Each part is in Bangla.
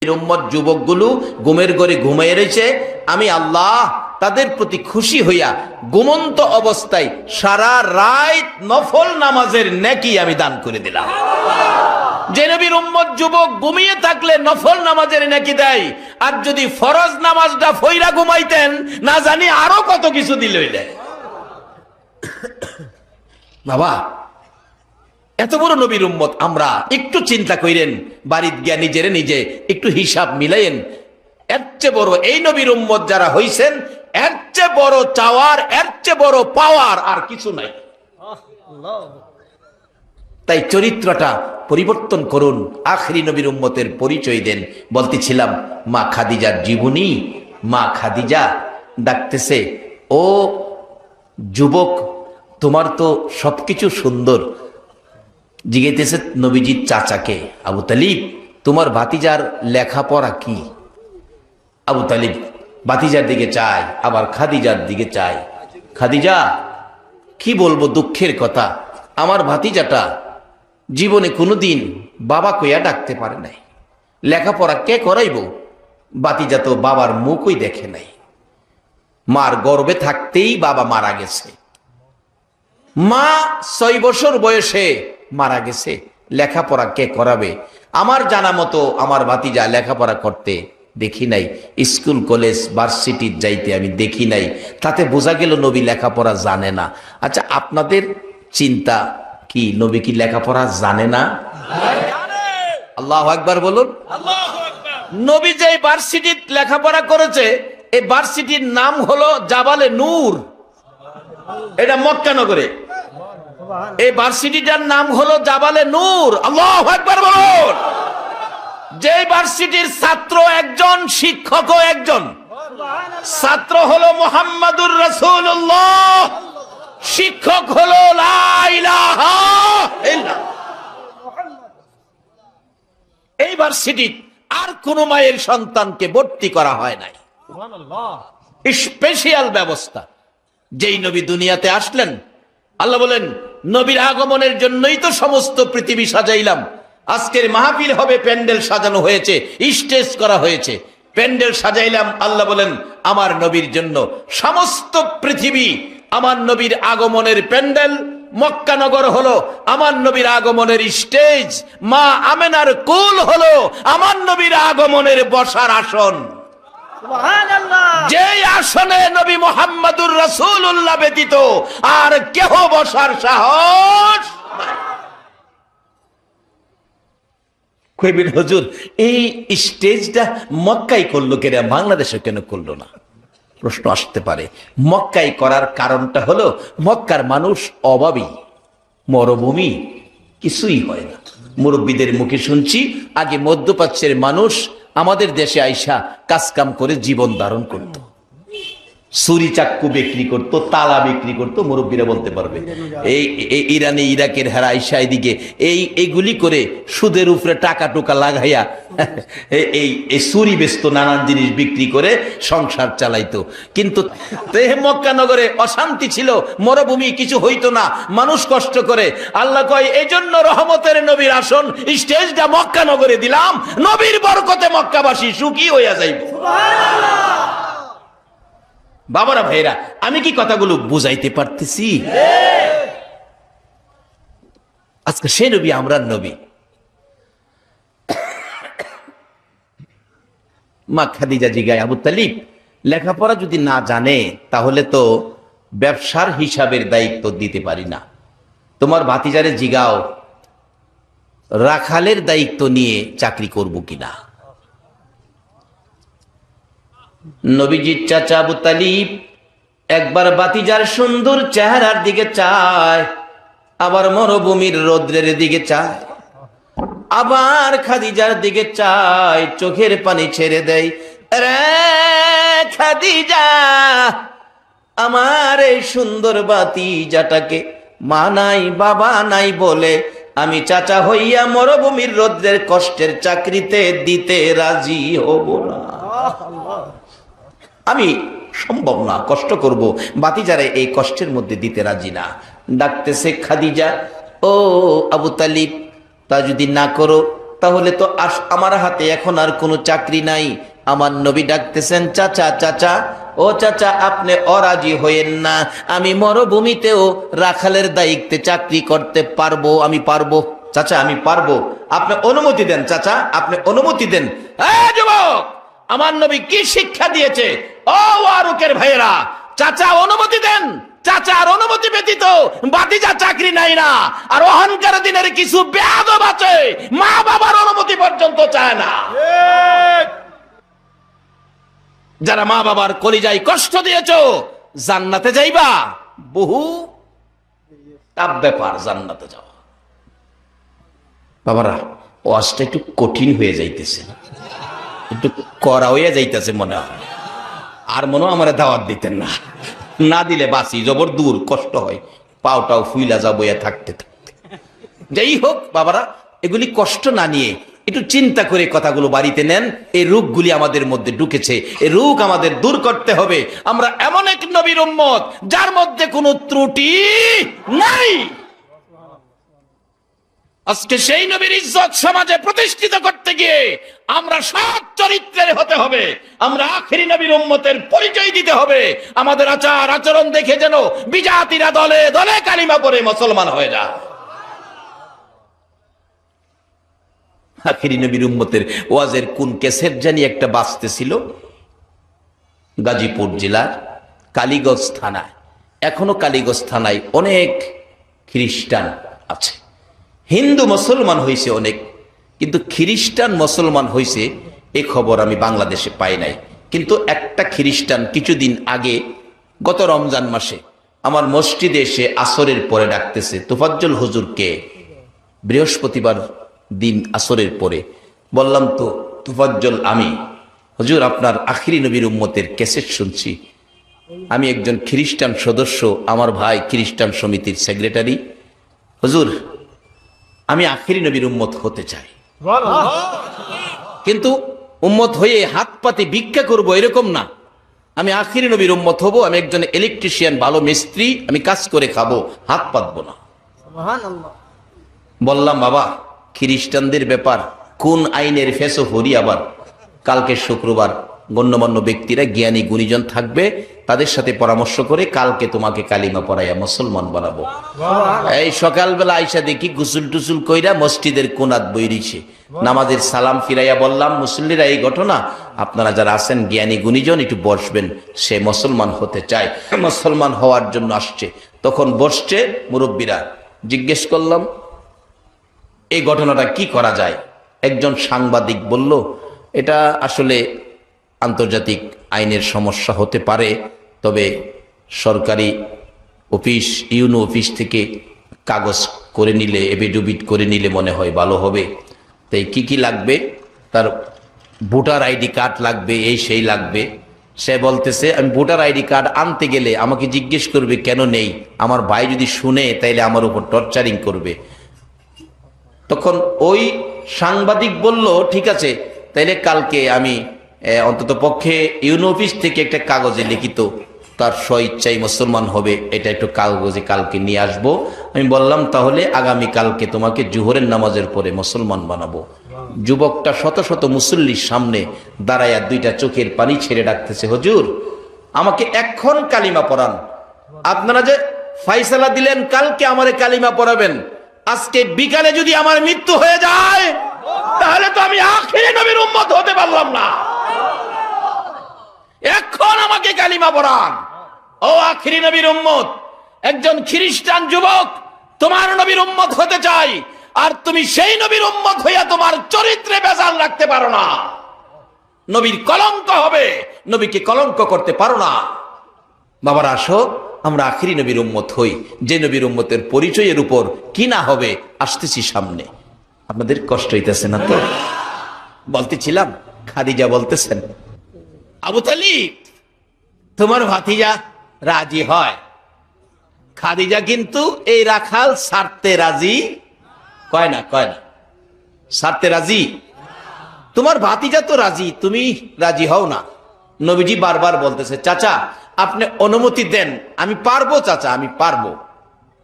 উম্মত যুবকগুলো ঘুমের ঘরে ঘুমিয়ে রয়েছে, আমি আল্লাহ তাদের প্রতি খুশি হইয়া ঘুমন্ত অবস্থায় সারা রাত নফল নামাজের নেকি আমি দান করে দিলাম। যে নবীর উম্মত যুবক ঘুমিয়ে থাকলে নফল নামাজের নেকি দেয়, আর যদি ফরজ নামাজটা ফইরা ঘুমাইতেন না জানি আরো কত কিছু দিল। বাবা, এত বড় নবীর উম্মত আমরা, একটু চিন্তা করেন, বাড়িতে গিয়া নিজের নিজে একটু হিসাব মিলাইন। এর চেয়ে বড় এই নবীর উম্মত যারা হইছেন, এর চেয়ে বড় চাওয়ার, এর চেয়ে বড় পাওয়ার আর কিছু নাই। তাই চরিত্রটা পরিবর্তন করুন, আখেরি নবীর উম্মতের পরিচয় দেন। বলতেছিলাম মা খাদিজার জীবনী। মা খাদিজা ডাকতেছে, ও যুবক, তোমার তো সবকিছু সুন্দর। জিজ্ঞেস নবীজির চাচাকে, আবু তালিব, তোমার ভাতিজার লেখাপড়া কি? আবু তালিব ভাতিজার দিকে চায়, আবার খাদিজার দিকে চায়। খাদিজা, কি বলবো, দুঃখের কথা, আমার ভাতিজাটা জীবনে কোনোদিন বাবা কইয়া ডাকতে পারে নাই। লেখাপড়া কে করাইব? ভাতিজা তো বাবার মুখই দেখে নাই। মার গর্ভে থাকতেই বাবা মারা গেছে। মা 6 বছর বয়সে মারা গেছে। লেখাপড়া কে করাবে? আমার জানা মতো আমার ভাতিজা লেখাপড়া করতে দেখি নাই। স্কুল কলেজ ভার্সিটির যাইতে আমি দেখি নাই। তাতে বোঝা গেল নবী লেখাপড়া জানে না। আচ্ছা, আপনাদের চিন্তা কি, নবী কি লেখাপড়া জানে না? আল্লাহু আকবার বলুন। নবী যে ভার্সিটির লেখাপড়া করেছে, এই ভার্সিটির নাম হলো জাবালে নূর। এটা মক্কা নগরে। এই ভার্সিটিটার নাম হলো জাবালে নূর। আল্লাহু আকবার বলুন। যে ভার্সিটির ছাত্র একজন, শিক্ষকও একজন। ছাত্র হলো মুহাম্মাদুর রাসূলুল্লাহ, শিক্ষক হলো লা ইলাহা ইল্লাল্লাহ। এই ভার্সিটি আর কোন মায়ের সন্তানকে ভর্তি করা হয় নাই। স্পেশাল ব্যবস্থা। যেই নবী দুনিয়াতে আসলেন, আল্লাহ বলেন নবীর আগমনের জন্যই তো সমস্ত পৃথিবী সাজাইলাম। আজকের মাহফিল হবে, প্যান্ডেল সাজানো হয়েছে, স্টেজ করা হয়েছে, প্যান্ডেল সাজাইলাম। আল্লাহ বলেন আমার নবীর জন্য সমস্ত পৃথিবী আমার নবীর আগমনের প্যান্ডেল। মক্কা নগর হলো আমার নবীর আগমনের স্টেজ। মা আমেনার কুল হলো আমার নবীর আগমনের বসার আসন। যে আসনে নবী মুহাম্মাদুর রাসূলুল্লাহ ব্যতীত আর কেহ বসার সাহস নাই। কইবেন হুজুর, এই স্টেজটা মক্কায় করলো কেন, বাংলাদেশে কেন করলো না? প্রশ্ন আসতে পারে। মক্কায় করার কারণটা হলো, মক্কার মানুষ অভাবী, মরুভূমি, কিছুই হয় না। মুরব্বীদের মুখে শুনছি, আগে মধ্যপ্রাচ্যের মানুষ আমাদের দেশে আইসা কাজকাম করে জীবন ধারণ করত। ছুরি চাক্কু বিক্রি করতো, তালা বিক্রি করতো, মুরব্বীরা বলতে পারবে। এই ইরানে ইরাকের হারা আইসা এদিকে এইগুলি করে সুদের উপরে টাকা টোকা লাগাইয়া এই ছুরি বেচতো, নানান জিনিস বিক্রি করে সংসার চালাইতো। কিন্তু মক্কা নগরে অশান্তি ছিল, মরুভূমি, কিছু হইতো না, মানুষ কষ্ট করে। আল্লাহ কয় এই জন্য রহমতের নবীর আসন স্টেজটা মক্কা নগরে দিলাম, নবীর বরকতে মক্কাবাসী সুখী হইয়া যাইব। বাবারা, ভাইরা, আমি কি কথাগুলো বুঝাইতে পারতেছি? আজকে সে নবী, আমরা নবী। মা খাদিজা জিগায়, আবু তালিব, লেখাপড়া যদি না জানে তাহলে তো ব্যবসার হিসাবের দায়িত্ব দিতে পারি না। তোমার ভাতিজারে জিগাও, রাখালের দায়িত্ব নিয়ে চাকরি করব কিনা। নবীজির চাচা আবু তালিব একবার ভাতিজার সুন্দর চেহারার দিকে চায়, আবার মরুভূমির রৌদ্রের দিকে চায়, আবার খাদিজার দিকে চায়, চোখের পানি ছেড়ে দেয়। রে খাদিজা, আমার এই সুন্দর ভাতিজাটাকে মা নাই বাবা নাই বলে আমি চাচা হইয়া মরুভূমির রৌদ্রের কষ্টের চাকরিতে দিতে রাজি হব না। আমি সম্ভব না, কষ্ট করব, ভাতিজারে এই কষ্টের মধ্যে দিতে রাজি না। ডাকতেছে খাদিজা, ও আবু তালিব, তা যদি না করো তাহলে তো আমার হাতে এখন আর কোনো চাকরি নাই। আমার নবী ডাকতেছেন, চাচা চাচা, ও চাচা, আপনি অরাজি হইেন না, আমি মরুভূমিতেও রাখালের দায়িত্বে চাকরি করতে পারবো, আমি পারবো চাচা, আমি পারবো, আপনি অনুমতি দেন চাচা, আপনি অনুমতি দেন। যুবক, আমার নবী কি শিক্ষা দিয়েছে? ও ওয়ারুকের ভাইয়েরা, চাচা অনুমতি দেন, চাচার অনুমতি ব্যতীত বাতিজা চাকরি নাই না। আর অহংকার দিনের কিছু বেয়াদব আছে, মা বাবার অনুমতি পর্যন্ত চায় না। যারা মা বাবার কলিজায় কষ্ট দিয়েছো, জান্নাতে যাইবা, বহু টাফ ব্যাপার জান্নাতে যাওয়া। বাবারা, ওয়াজটা একটু কঠিন হয়ে যাইতেছে, একটু করা হয়ে যাইতেছে মনে হয়। আর মনে হয় আমার দাওয়াত দিতেন না, না দিলে বাসি জবর দূর, কষ্ট হয়, পাওটাও ফুইলা যাবো থাকতে থাকতে। যাই হোক বাবারা, এগুলি কষ্ট না নিয়ে একটু চিন্তা করে কথাগুলো বাড়িতে নেন। এই রোগগুলি আমাদের মধ্যে ঢুকেছে, এই রোগ আমাদের দূর করতে হবে। আমরা এমন এক নবীর উম্মত যার মধ্যে কোনো ত্রুটি নাই। আজকে সেই নবীর ইজ্জত সমাজে প্রতিষ্ঠিত করতে গিয়ে আমরা সৎ চরিত্রের হতে হবে। আমরা আখেরি নবীর উম্মতের পরিচয় দিতে হবে। আমাদের আচার আচরণ দেখে যেন বিজাতিরা দলে দলে কালিমা পড়ে মুসলমান হয়ে যায়। আখেরি নবীর উম্মতের ওয়াজের কোন ক্যাসেট জানি একটা বাজতেছিল গাজীপুর জেলার কালীগঞ্জ থানায়। এখনো কালীগঞ্জ থানায় অনেক খ্রিস্টান আছে। হিন্দু মুসলমান হয়েছে অনেক, কিন্তু খ্রিস্টান মুসলমান হয়েছে এই খবর আমি বাংলাদেশে পাই নাই। কিন্তু একটা খ্রিস্টান কিছুদিন আগে গত রমজান মাসে আমার মসজিদে এসে আসরের পরে ডাকতেছে, তোফাজ্জল হুজুরকে। বৃহস্পতিবার দিন আসরের পরে বললাম, তো তোফাজ্জল, আমি হুজুর আপনার আখিরি নবীর উম্মতের ক্যাসেট শুনছি। আমি একজন খ্রিস্টান সদস্য, আমার ভাই খ্রিস্টান সমিতির সেক্রেটারি। হুজুর, আমি আখিরি নবীর উম্মত হতে চাই, কিন্তু উম্মত হয়ে হাত পাতে ভিক্ষা করব এরকম না। আমি আখিরি নবীর উম্মত হব, আমি একজন ইলেকট্রিশিয়ান, ভালো মিস্ত্রি, আমি কাজ করে খাবো, হাত পাতবো না। বললাম, বাবা খ্রিস্টানদের ব্যাপার কোন আইনের ফেসো হরি। আবার কালকে শুক্রবার গণ্যমান্য ব্যক্তিরা, জ্ঞানী গুণীজন থাকবে, তাদের সাথে পরামর্শ করে কালকে তোমাকে কালিমা পড়াইয়া মুসলমান বানাবো। এই সকালবেলা আইসা দেখি গুসুল টুসুল কইরা মসজিদের কোনাত বইরিছে, নামাজের সালাম ফিরাইয়া বললাম, মুসল্লিরা এই ঘটনা, আপনারা যারা আছেন জ্ঞানী গুণীজন একটু বসবেন, সে মুসলমান হতে চায়, মুসলমান হওয়ার জন্য আসছে। তখন বসছে মুরব্বীরা। জিজ্ঞেস করলাম এই ঘটনাটা কি করা যায়। একজন সাংবাদিক বলল, এটা আসলে আন্তর্জাতিক আইনের সমস্যা হতে পারে, তবে সরকারি অফিস, ইউনো অফিস থেকে কাগজ করে নিলে, এফিডেভিট করে নিলে মনে হয় ভালো হবে। তাই কি কি লাগবে? তার ভোটার আইডি কার্ড লাগবে, এই সেই লাগবে। সে বলতেছে, আমি ভোটার আইডি কার্ড আনতে গেলে আমাকে জিজ্ঞেস করবে কেন নেই, আমার ভাই যদি শুনে তাইলে আমার উপর টর্চারিং করবে। তখন ওই সাংবাদিক বলল, ঠিক আছে, তাইলে কালকে আমি অন্তত পক্ষে ইউনো অফিস থেকে একটা কাগজে লিখিত তার স্বইচ্ছাই মুসলমান হবে, এটা একটু কাগজে কালকে নিয়ে আসবো। আমি বললাম, তাহলে আগামী কালকে তোমাকে জোহরের নামাজের পরে মুসলমান বানাবো। যুবকটা শত শত মুসল্লির সামনে দাঁড়াইয়া দুইটা চোখের পানি ছেড়ে ডাকতেছে, হুজুর আমাকে এখন কালিমা পড়ান। আপনারা যে ফাইসালা দিলেন কালকে আমারে কালিমা পড়াবেন, আজকে বিকালে যদি আমার মৃত্যু হয়ে যায় তাহলে তো আমি আখিরি নবীর উম্মত হতে পারলাম না। এখন আমাকে কালিমা পড়ান। ও আখিরি নবীর উম্মত, একজন খ্রিস্টান যুবক তোমার নবীর উম্মত হতে চাই, আর তুমি সেই নবীর উম্মত হইয়া তোমার চরিত্রে বেজাল রাখতে পারো না, নবীর কলঙ্ক হবে, নবীকে কলঙ্ক করতে পারো না। বাবারা আসো, আমরা আখিরি নবীর উম্মত হই, যে নবীর উম্মতের পরিচয়ের উপর কি না হবে আসতেছি সামনে। আপনাদের কষ্ট হইতেছে না তো? বলতেছিলাম, খাদিজা বলতেছেন, আবু তালিব তোমার ভাতিজা রাজি হয়। খাদিজা কিন্তু এই রাখাল ছাড়তে রাজি কয় না, ছাড়তে রাজি। তোমার ভাতিজা তো রাজি, তুমি রাজি হও না। নবীজি বারবার বলতেছে, চাচা আপনি অনুমতি দেন, আমি পারবো চাচা, আমি পারবো।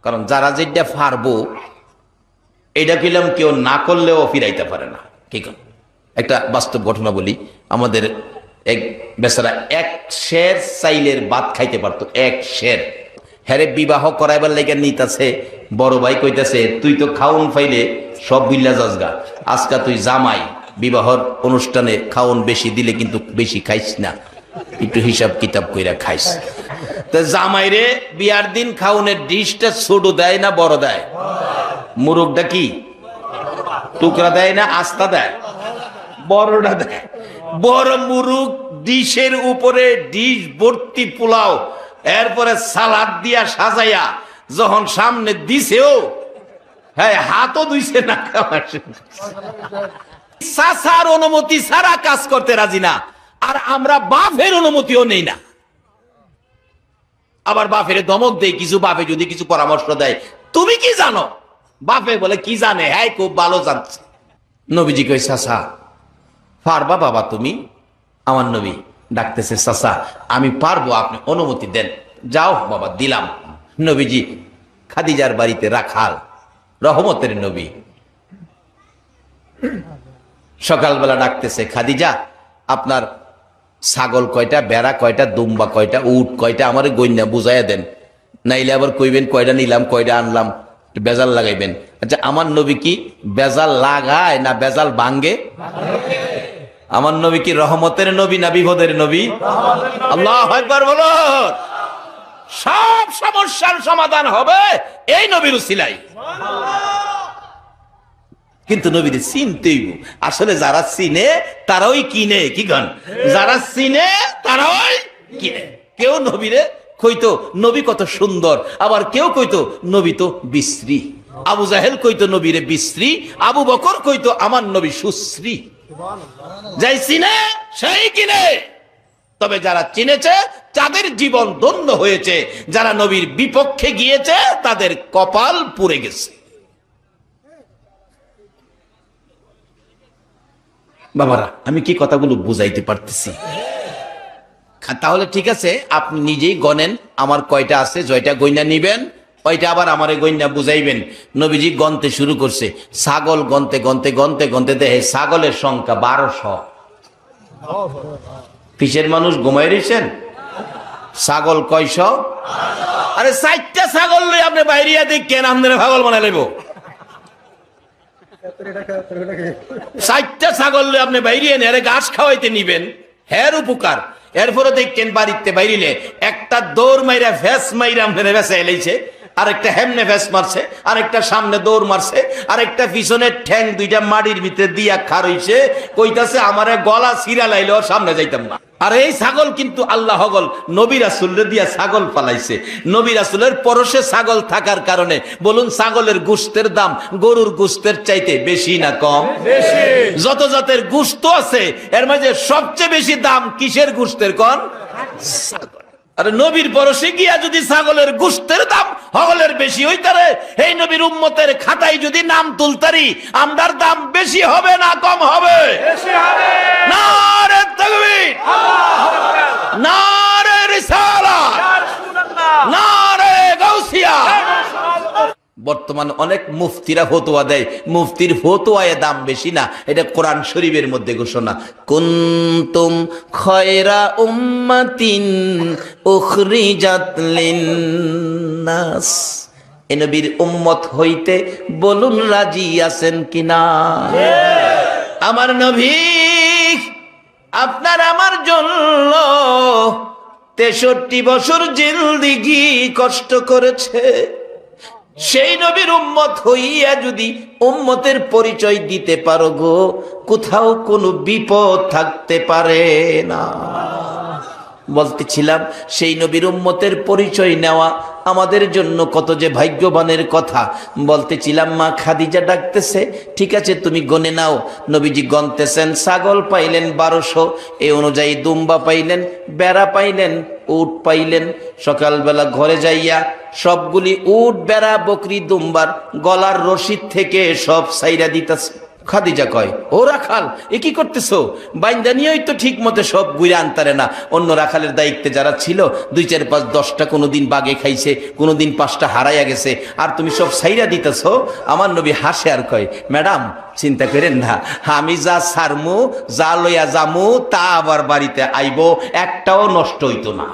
কারণ যারা যেটা পারবো এটা কইলাম কেউ না করলেও ফিরাইতে পারে না। কি কর, একটা বাস্তব ঘটনা বলি। আমাদের এক বেচারা 1 সের চাইলের ভাত খাইতে পারতো, 1 সের। হ্যারে বিবাহ করাইবার লাগে নিতাছে, বড় ভাই কইতাছে তুই তো খাউন ফাইলে সব বিল্লা যাসগা, আজকা তুই জামাই, বিবাহর অনুষ্ঠানে খাওন বেশি দিলে কিন্তু বেশি খাইস না, একটু হিসাব কিতাব কইরা খাইস। তো জামাই রে বিয়ার দিন খাওনের ডিশটা ছোট দেয় না বড় দেয়? মুরগটা কি টুকরা দেয় না আস্তা দেয়? বড়টা দেয়। বড় মুরগ ডিশের উপরে ডিশ ভর্তি পোলাও, এরপরে সালাদ দিয়া সাজাইয়া যখন সামনে দিছেও, হ্যাঁ হাতও ধুইছে না, চাচার অনুমতি ছাড়া কাজ করতে রাজি না। আর আমরা বাপের অনুমতিও নেই না। আবার বাপের ধমক দেয় কিছু, বাপে যদি কিছু পরামর্শ দেয় তুমি কি জানো, বাপে বলে কি জানে, হ্যাঁ খুব ভালো জানছে। নবীজি কই চাচা পারবা বাবা তুমি? আমার নবী ডাকতেছে চাচা আমি পারবো, আপনি অনুমতি দেন। যাও বাবা দিলাম। নবীজি খাদিজার বাড়িতে রাখাল, রহমতের নবী। সকালবেলা ডাকতেছে খাদিজা আপনার ছাগল কয়টা, বেড়া কয়টা, দুম্বা কয়টা, উট কয়টা, আমার গইনা বুঝাইয়া দেন, নাইলে আবার কইবেন কয়টা নিলাম কয়টা আনলাম, বেজাল লাগাইবেন। আচ্ছা আমার নবী কি বেজাল লাগায় না বেজাল ভাঙ্গে? আমার নবী কি রহমতের নবী না বিপদের নবী? আল্লাহু আকবার বলো। সব সমস্যার সমাধান হবে এই নবীর উসিলাই। কিন্তু নবীরে চিনতেই, আসলে যারা চিনে তারাই কিনে, কি গান, যারা চিনে তারাই কিনে। কেউ নবীরে কইতো নবী কত সুন্দর, আবার কেউ কইতো নবী তো বিশ্রী। আবু জাহেল কইতো নবীরে বিশ্রী, আবু বকর কইতো আমার নবী সুশ্রী। যাই চিনে সেই কিনে। তবে যারা চিনেছে তাদের জীবন ধন্য হয়েছে, যারা নবীর বিপক্ষে গিয়েছে তাদের কপাল পুড়ে গেছে। বাবারা আমি কি কথাগুলো বুঝাইতে পারতেছি? তাহলে ঠিক আছে, আপনি নিজেই গনেন আমার কয়টা আছে, জয়টা গইনা নিবেন, ওইটা আবার আমারে গইনা বুঝাইবেন। নবীজি গনতে শুরু করছে, ছাগল গনতে গনতে গনতে গনতে দেখে ছাগলের সংখ্যা 1200। পিসের মানুষ ঘুমাই রয়েছেন, ছাগল কয়শ? আরে 4টা ছাগল লই আপনি বাইরিয়া দেখেন, আপনারা পাগল বানাই লইব। 4টা ছাগল লই আপনি বাইরিয়ে নেন, ঘাস খাওয়াইতে নিবেন, হের উপকার। এরপরে দেখেন বাড়িতে বাইরিলে একটা দৌড় মাইরা ফেস মাইরা আপনারা বেসে এলাইছে, আরেকটা হেমনে ফেস মারছে, আরেকটা সামনে দৌড় মারছে, আরেকটা পিছনের ঠ্যাং দুইটা মাটির ভিতরে দিয়া খারইছে, কইতাছে আমারে গলা ছিঁড়া লাইলেও সামনে যাইতাম না। আর এই ছাগল কিন্তু আল্লাহ হগল নবী রাসূলরে দিয়া ছাগল পালাইছে। নবী রাসূলের পরশে ছাগল থাকার কারণে বলুন ছাগলের গোশতের দাম গরুর গোশতের চাইতে বেশি না কম? বেশি। যত জাতের গোশত আছে এর মাঝে সবচেয়ে বেশি দাম কিসের গোশতের কোন? ছাগল। আর নবীর পরশে গিয়া যদি ছাগলের গোশতের দাম হগলের বেশি হইতারে, এই নবীর উম্মতের খাতায় যদি নাম তুলতারি আমরার দাম বেশি হবে না কম হবে? বেশি হবে। নারে তাকবীর, আল্লাহু আকবার, নারে রিসালাত, নারে গাউসিয়া। বর্তমান অনেক মুফতিরা ফতোয়া দেয়, মুফতির ফতোয়ায় দাম বেশি না, এটা কোরআন শরীফের মধ্যে ঘোষণা। কুনতুম খায়রা উম্মাতিন উখরিজাত লিন্নাস। এই নবীর উম্মত হইতে বলুন রাজি আছেন কিনা? আমার নবী আপনার আমার জন্য 63 বছর জিন্দেগি কষ্ট করেছে। সেই নবীর উম্মত হইয়া যদি উম্মতের পরিচয় দিতে পারো গো, কোথাও কোনো বিপদ থাকতে পারে না। বলতেছিলাম সেই নবীর উম্মতের পরিচয় নেওয়া আমাদের জন্য কত যে ভাগ্যবানের কথা। বলতেছিলাম মা খাদিজা ডাকতেছে, ঠিক আছে তুমি গনে নাও। নবীজি গনতেছেন, ছাগল পাইলেন 1200, এই অনুযায়ী দুম্বা পাইলেন, বেড়া পাইলেন, উট পাইলেন। সকালবেলা ঘরে যাইয়া সবগুলি উট, বেড়া, বকরি, দুম্বার গলার রশিদ থেকে সব সাইরা দিতেছে। খাদিজা কয়, ও রাখাল, এ কি করতেছো? বাইন্দা নিয়েই তো ঠিক মতো সব ঘুরে আনতারে না। অন্য রাখালের দায়িত্বে যারা ছিল 2, 4, 5, 10টা কোনোদিন বাগে খাইছে, কোনোদিন 5টা হারাইয়া গেছে, আর তুমি সব সাইরা দিতেছো। আমার নবী হাসে আর কয়, ম্যাডাম চিন্তা করেন না, আমি যা সারমু, যা লইয়া যামু, তা আবার বাড়িতে আইবো, একটাও নষ্ট হইতো না।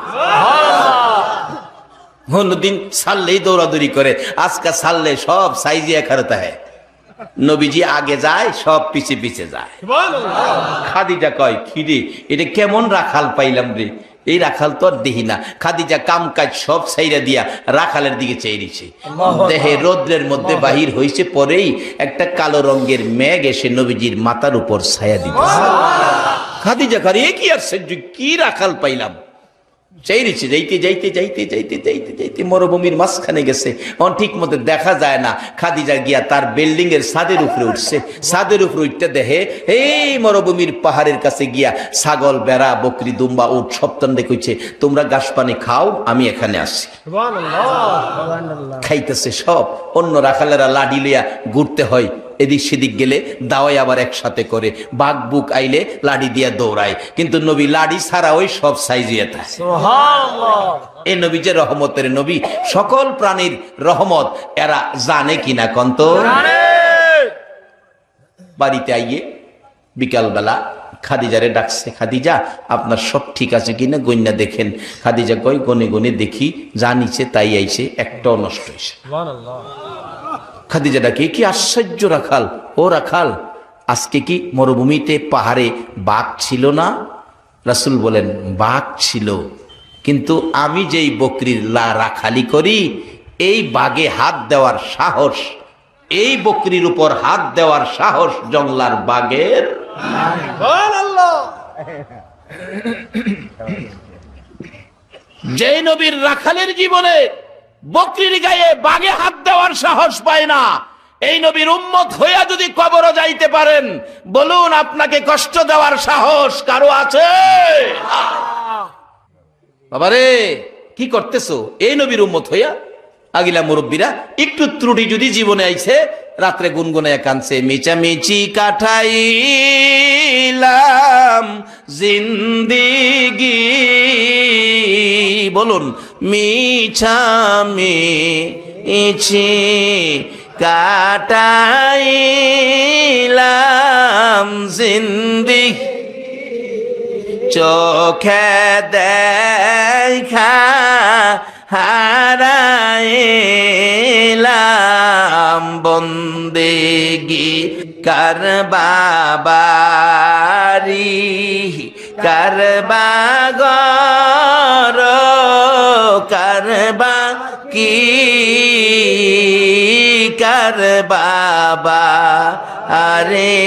অন্যদিন সারলেই দৌড়াদৌড়ি করে, আজকে সারলে সব সাইজিয়া খারতা হয়। নবীজি আগে যায়, সব পিছে পিছে যায়। খাদিজা কয়, খিরে এটা কেমন রাখাল পাইলাম রে, এই রাখাল তো আর দেখি না। খাদিজা কাম কাজ সব ছাইরা দিয়া রাখালের দিকে চেয়েছে। দেহে রৌদ্রের মধ্যে বাহির হয়েছে, পরেই একটা কালো রঙের মেঘ এসে নবীজির মাথার উপর ছায়া দিতেছে। খাদিজা কয়, এ কি আশ্চর্য, কি রাখাল পাইলাম। চাইছে যাইতে যাইতে যাইতে যাইতে যাইতে যাইতে মরুভূমির মাঝখানে গেছে, ঠিক মতো দেখা যায় না। খাদিজা গিয়া তার বিল্ডিং এর ছাদের উপরে উঠছে। ছাদের উপরে উঠতে দেখে এই মরুভূমির পাহাড়ের কাছে গিয়া ছাগল, বেড়া, বকরি, দুম্বা, উট সপ্তাহে কইছে, তোমরা ঘাস পানি খাও, আমি এখানে আসছি। খাইতেছে সব। অন্য রাখালেরা লাডি লিয়া ঘুরতে হয়, এদিক সেদিক গেলে দাওয়াই আবার একসাথে করে, বাঘ বুক আইলে লাডি দিয়া দৌড়ায়, কিন্তু নবী লাডি ছাড়া ওই সব সাইজিয়ে থাকে। এই নবী যে রহমতের নবী, সকল প্রাণীর রহমত, এরা জানে কিনা কন্ত। বাড়িতে আইয়ে বিকালবেলা খাদিজারে ডাকছে, খাদিজা আপনার সব ঠিক আছে কিনা গন্যা দেখেন। খাদিজা কয়, গনে গনে দেখি, যা নিচে তাই আইছে, একটাও নষ্ট হয়েছে। খাদিজা ডাকে, কি আশ্চর্য রাখাল, ও রাখাল, আজকে কি মরুভূমিতে পাহাড়ে বাঘ ছিল না? রাসূল বলেন, বাঘ ছিল, কিন্তু আমি যেই বকরির রাখালি করি, এই বাঘে হাত দেওয়ার সাহস, এই বকরির উপর হাত দেওয়ার সাহস জংলার বাঘের। যে নবীর রাখালের জীবনে বকরির গায়ে বাঘে হাত দেওয়ার সাহস পায় না, এই নবীর উম্মত হইয়া যদি কবরও যাইতে পারেন, বলুন আপনাকে কষ্ট দেওয়ার সাহস কারো আছে? বাবারে কি করতেছো এই নবীর উম্মত হইয়া? আগিলা মুরব্বীরা একটু ত্রুটি যদি জীবনে আইছে, রাত্রে গুনগুনে কানছে, মিচামিচি কাটাইলাম জিন্দিগি, বলুন মিছামিছি কাটাইলাম জিন্দিগি, চোখে দেখা হারাইলাম বন্দেগি, কার বাবারি কার বাগর কার বা কি কার বাবা আরে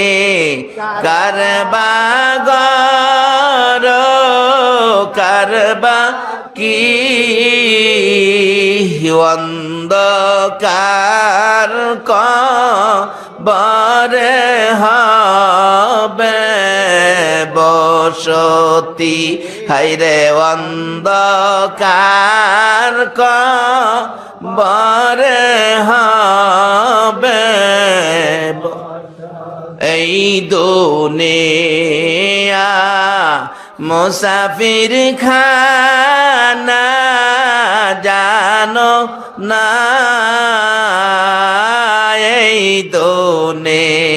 কার বাগর কার বা কি অন্ধকার কবরে হবে বসতি, হাইরে অন্ধকার কবরে হবে, এই দুনিয়া মুসাফির খানা জানো না, এই দুনিয়া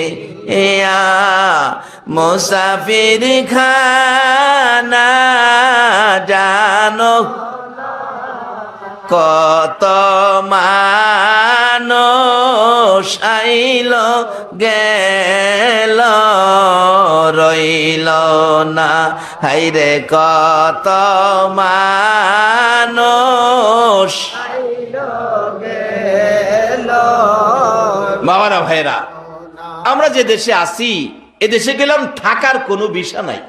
মুসাফির খানা জানো, কত মানুষ আইল গেল রইল না, হাইরে কত মানুষ আইল গেল। বাবারা ভাইরা, আমরা যে দেশে আছি, এ দেশে গেলাম থাকার কোনো বিষয় নাই,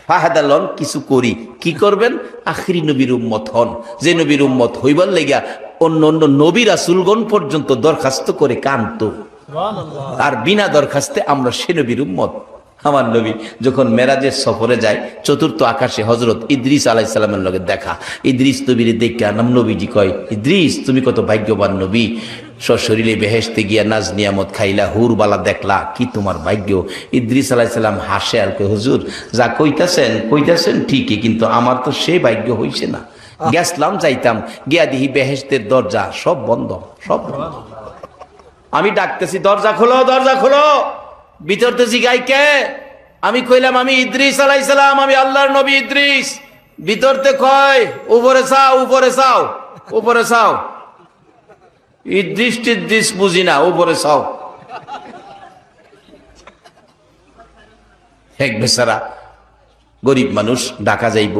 ফায়দা লন কিছু করি। কি করবেন? আখিরি নবীর উম্মত হন। যে নবীর উম্মত হইবার লেগা অন্য অন্য নবী রাসূলগণ পর্যন্ত দরখাস্ত করে কান্ত, আর বিনা দরখাস্তে আমরা সে নবীর উম্মত। আমার নবী যখন মেরাজের সফরে যায়, চতুর্থ আকাশে হযরত ইদ্রিস আলাইহিস সালামের লগে দেখা। ইদ্রিস নবীর দেখে নাম নবীজি কয়, ইদ্রিস তুমি কত ভাগ্যবান নবী, সশরীরে বেহেশতে গিয়া নাজ নিয়ামত খাইলা, হুরবালা দেখলা, কি তোমার ভাগ্য। ইদ্রিস আলাইহিস সালাম হাসে আর কয়, হুজুর যা কইতাছেন ঠিকই, কিন্তু আমার তো সে ভাগ্য হইছে না। গেছলাম যাইতাম, গিয়া দিহি বেহেশতের দরজা সব বন্ধ, সব বন্ধ। আমি ডাকতেছি, দরজা খোলো, দরজা খোলো। ভিতরতে জিগাই কে? আমি কইলাম আমি ইদ্রিস আলাইহিস সালাম, আমি আল্লাহর নবী ইদ্রিস। ভিতরতে কয়, উপরে চাও, উপরে চাও, উপরে চাও। ইদ্রিস বুঝি না, উপরে চাও। এক বেচারা গরিব মানুষ, ঢাকা যাইব,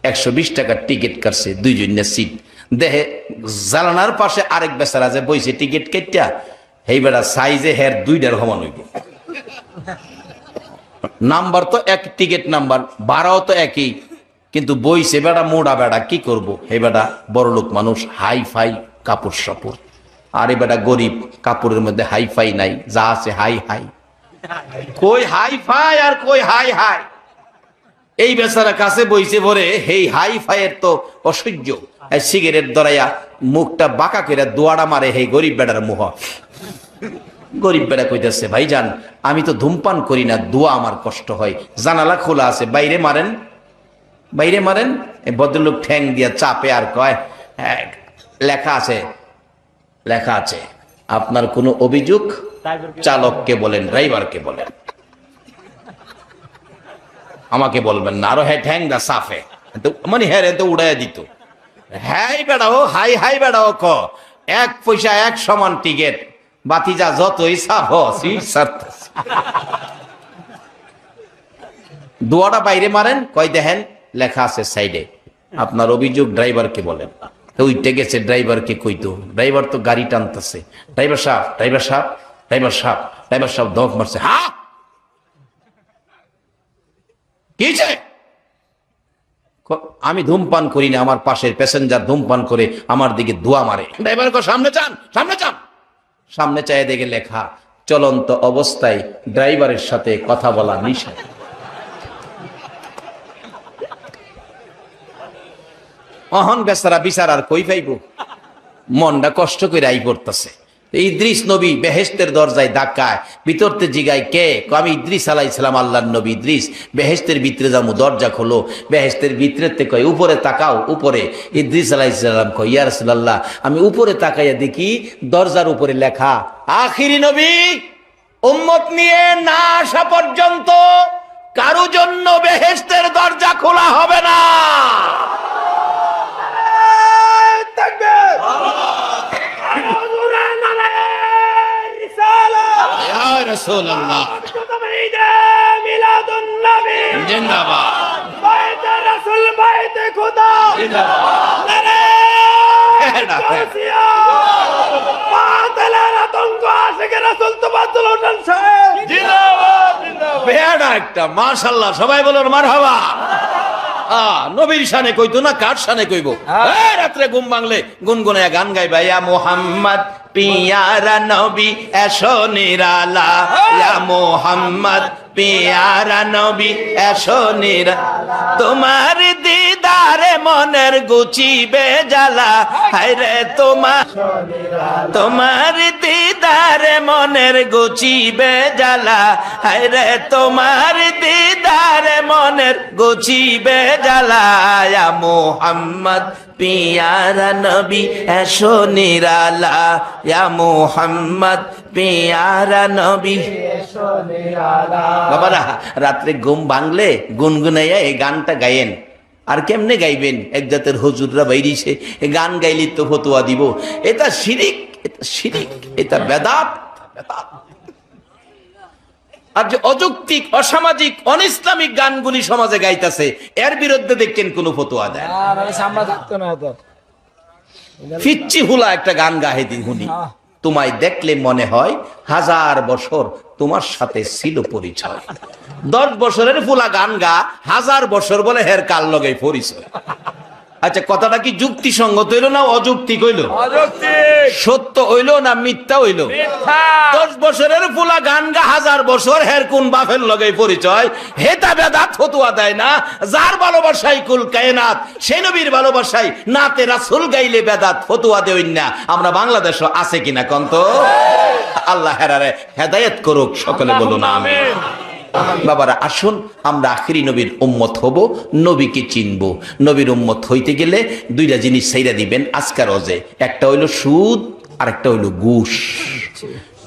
120 টাকার টিকিট কাটছে, 2 জনের সিট। দেহে জালানার পাশে আরেক বেচারা যে বইছে টিকিট কেটটা, এই বেড়া সাইজে হের 2টার সমান হইব। নাম্বার তো এক, টিকিট নাম্বার, ভাড়াও তো একই, কিন্তু বইছে বেড়া মোড়া বেড়া, কি করব? এই বেড়া বড় লোক মানুষ, হাই ফাই কাপড় সাপড়, আর এই বেড়া গরিব, কাপড়ের মধ্যে হাই ফাই নাই, যা আছে হাই হাই। কই হাই ফাই আর কই হাই হাই। এই বেচারা কাছে বইছে ভরে, এই হাই ফাইয়ের তো অসহ্য। সিগারেট ধরাইয়া মুখটা বাঁকা করে দোয়াড়া মারে এই গরিব বেড়ার মুহ। গরিব বেড়া কইতেছে, ভাইজান আমি তো ধূমপান করি না, দোয়া আমার কষ্ট হয়, জানালা খোলা আছে, বাইরে মারেন, বাইরে মারেন। এই ভদ্রলোক ঠ্যাং দিয়া চাপে আর কয়, লেখা আছে, লেখা আছে, আপনার কোনো অভিযোগ চালককে বলেন, ড্রাইভারকে বলেন, আমাকে বলবেন না। আরো হ্যাঁ ঠ্যাং দা সাফে, মানে হ্যাঁ তো উড়াইয়া দিত। হ্যাঁ বেড়াও, হাই হাই বেড়াও, 1 পয়সা 1 সমান টিকিট, বাতিজা যতই সাফ দোয়াটা বাইরে মারেন। কয় দেখেন লেখা আছে সাইডে, আপনার অভিযোগ ড্রাইভারকে বলেন। তো উইটে গেছে, ড্রাইভারকে কইতো, ড্রাইভার তো গাড়ি টানতেছে, ড্রাইভার সাহেব, ড্রাইভার সাহেব, ড্রাইভার সাহেব, ড্রাইভার সাহেব দক মারছে, হ্যাঁ কি আমি ধূমপান করি না, আমার পাশের প্যাসেঞ্জার ধূমপান করে আমার দিকে ধোয়া মারে। ড্রাইভার কো সামনে চান, সামনে চান। সামনে চাই দেখে লেখা, চলন্ত অবস্থায় ড্রাইভারের সাথে কথা বলা নিষেধ। অহন বেচারা বিচার আর কই পাইব, মনটা কষ্ট করে আই পড়তেছে। ইদ্রিস নবী বেহেশতের দরজায় ধাক্কায়, ভিতরতে জিগায় কে? আমি ইদ্রিস আলাইহিস সালাম, আল্লাহর নবী ইদ্রিস। বেহেশতের ভিতরে যাবো, দরজা খোলো। বেহেশতের ভিতরেতে কয়, উপরে তাকাও, উপরে। ইদ্রিস আলাইহিস সালাম কয়, ইয়া রাসূলুল্লাহ, আমি উপরে তাকাইয়া দেখি দরজার উপরে লেখা, আখিরি নবী উম্মত নিয়ে না আসা পর্যন্ত কারো জন্য বেহেশতের দরজা খোলা হবে না। রাসূলুল্লাহ মিলাদুন নবী জিন্দাবাদ, বাইতে রাসূল বাইতে খোদা জিন্দাবাদ, বাতিলের আতঙ্ক আশিকে রাসূল তবাদুল হোসেন সাহেব জিন্দাবাদ, জিন্দাবাদ। বেয়াটা একটা মাশাআল্লাহ, সবাই বলুন মারহাবা। নবীর শানে কইতো না, কার শানে কইব? রাত্রে ঘুম ভাঙলে গুনগুনায়া গান গাইবা, ইয়া মুহাম্মদ পিয়ারা নবী এসো নিরালা, ইয়া মুহাম্মদ পিয়ারা নবী এসো নিরালা, তোমার দিদারে মনের গুচিবে জ্বালা, হায়রে তোমার দিদারে মনের গুচিবে জ্বালা, হায়রে তোমার দিদারে মনের গুচিবে জ্বালা, ইয়া মুহাম্মদ পিয়ারা নবী এসো নিরালা, ইয়া মুহাম্মদ পিয়ারা নবী এসো নিরালা। বাবারা রাত্রে ঘুম ভাঙলে গুনগুনাইয়া এই গানটা গায়েন। আর কেমনে গাইবেন? এক জাতের হুজুররা বাইরিছে, গান গাইলে তো ফতোয়া দিব, এটা শিরিক, এটা শিরিক, এটা বেদাত, বেদাত। আর যে অযৌক্তিক, অসামাজিক, অনইসলামিক গানগুলি সমাজে গাইতেছে, এর বিরুদ্ধে দেখছেন কোন ফতোয়া দেয় ফিচ্ছি হুলা একটা গান গাহে দিন হুনি, তোমায় দেখলে মনে হয় 1000 বছর তোমার সাথে ছিল পরিচয়। 10 বছরের ফুলা গান গা, 1000 বছর বলে হের কাল লগে পরিচয়। আচ্ছা, কথাটা কি যুক্তিসঙ্গত হইলো না অযৌক্তিক হইলো? সত্য হইলো না মিথ্যা হইলো? 10 বছরের পোলা গান গা 1000 বছর হের কোন বাপের লগে পরিচয়, হেতা বেদাত ফতুয়া দেয় না। যার ভালোবাসাই কুল কায়নাত, সেই নবীর ভালোবাসাই নাতে রাসূল গাইলে বেদাত ফতুয়া দেই না। আমরা বাংলাদেশ আছে কিনা কন্ত? আল্লাহ হেরারে হেদায়েত করুক, সকলে বলুন আমিন। বাবারা, আসুন আমরা আখিরি নবীর উম্মত হব, নবীকে চিনব। নবীর উম্মত হইতে গেলে দুইটা জিনিস ছাইরা দিবেন আজকার ওয়াজে, একটা হইলো সুদ আর একটা হইলো ঘুষ।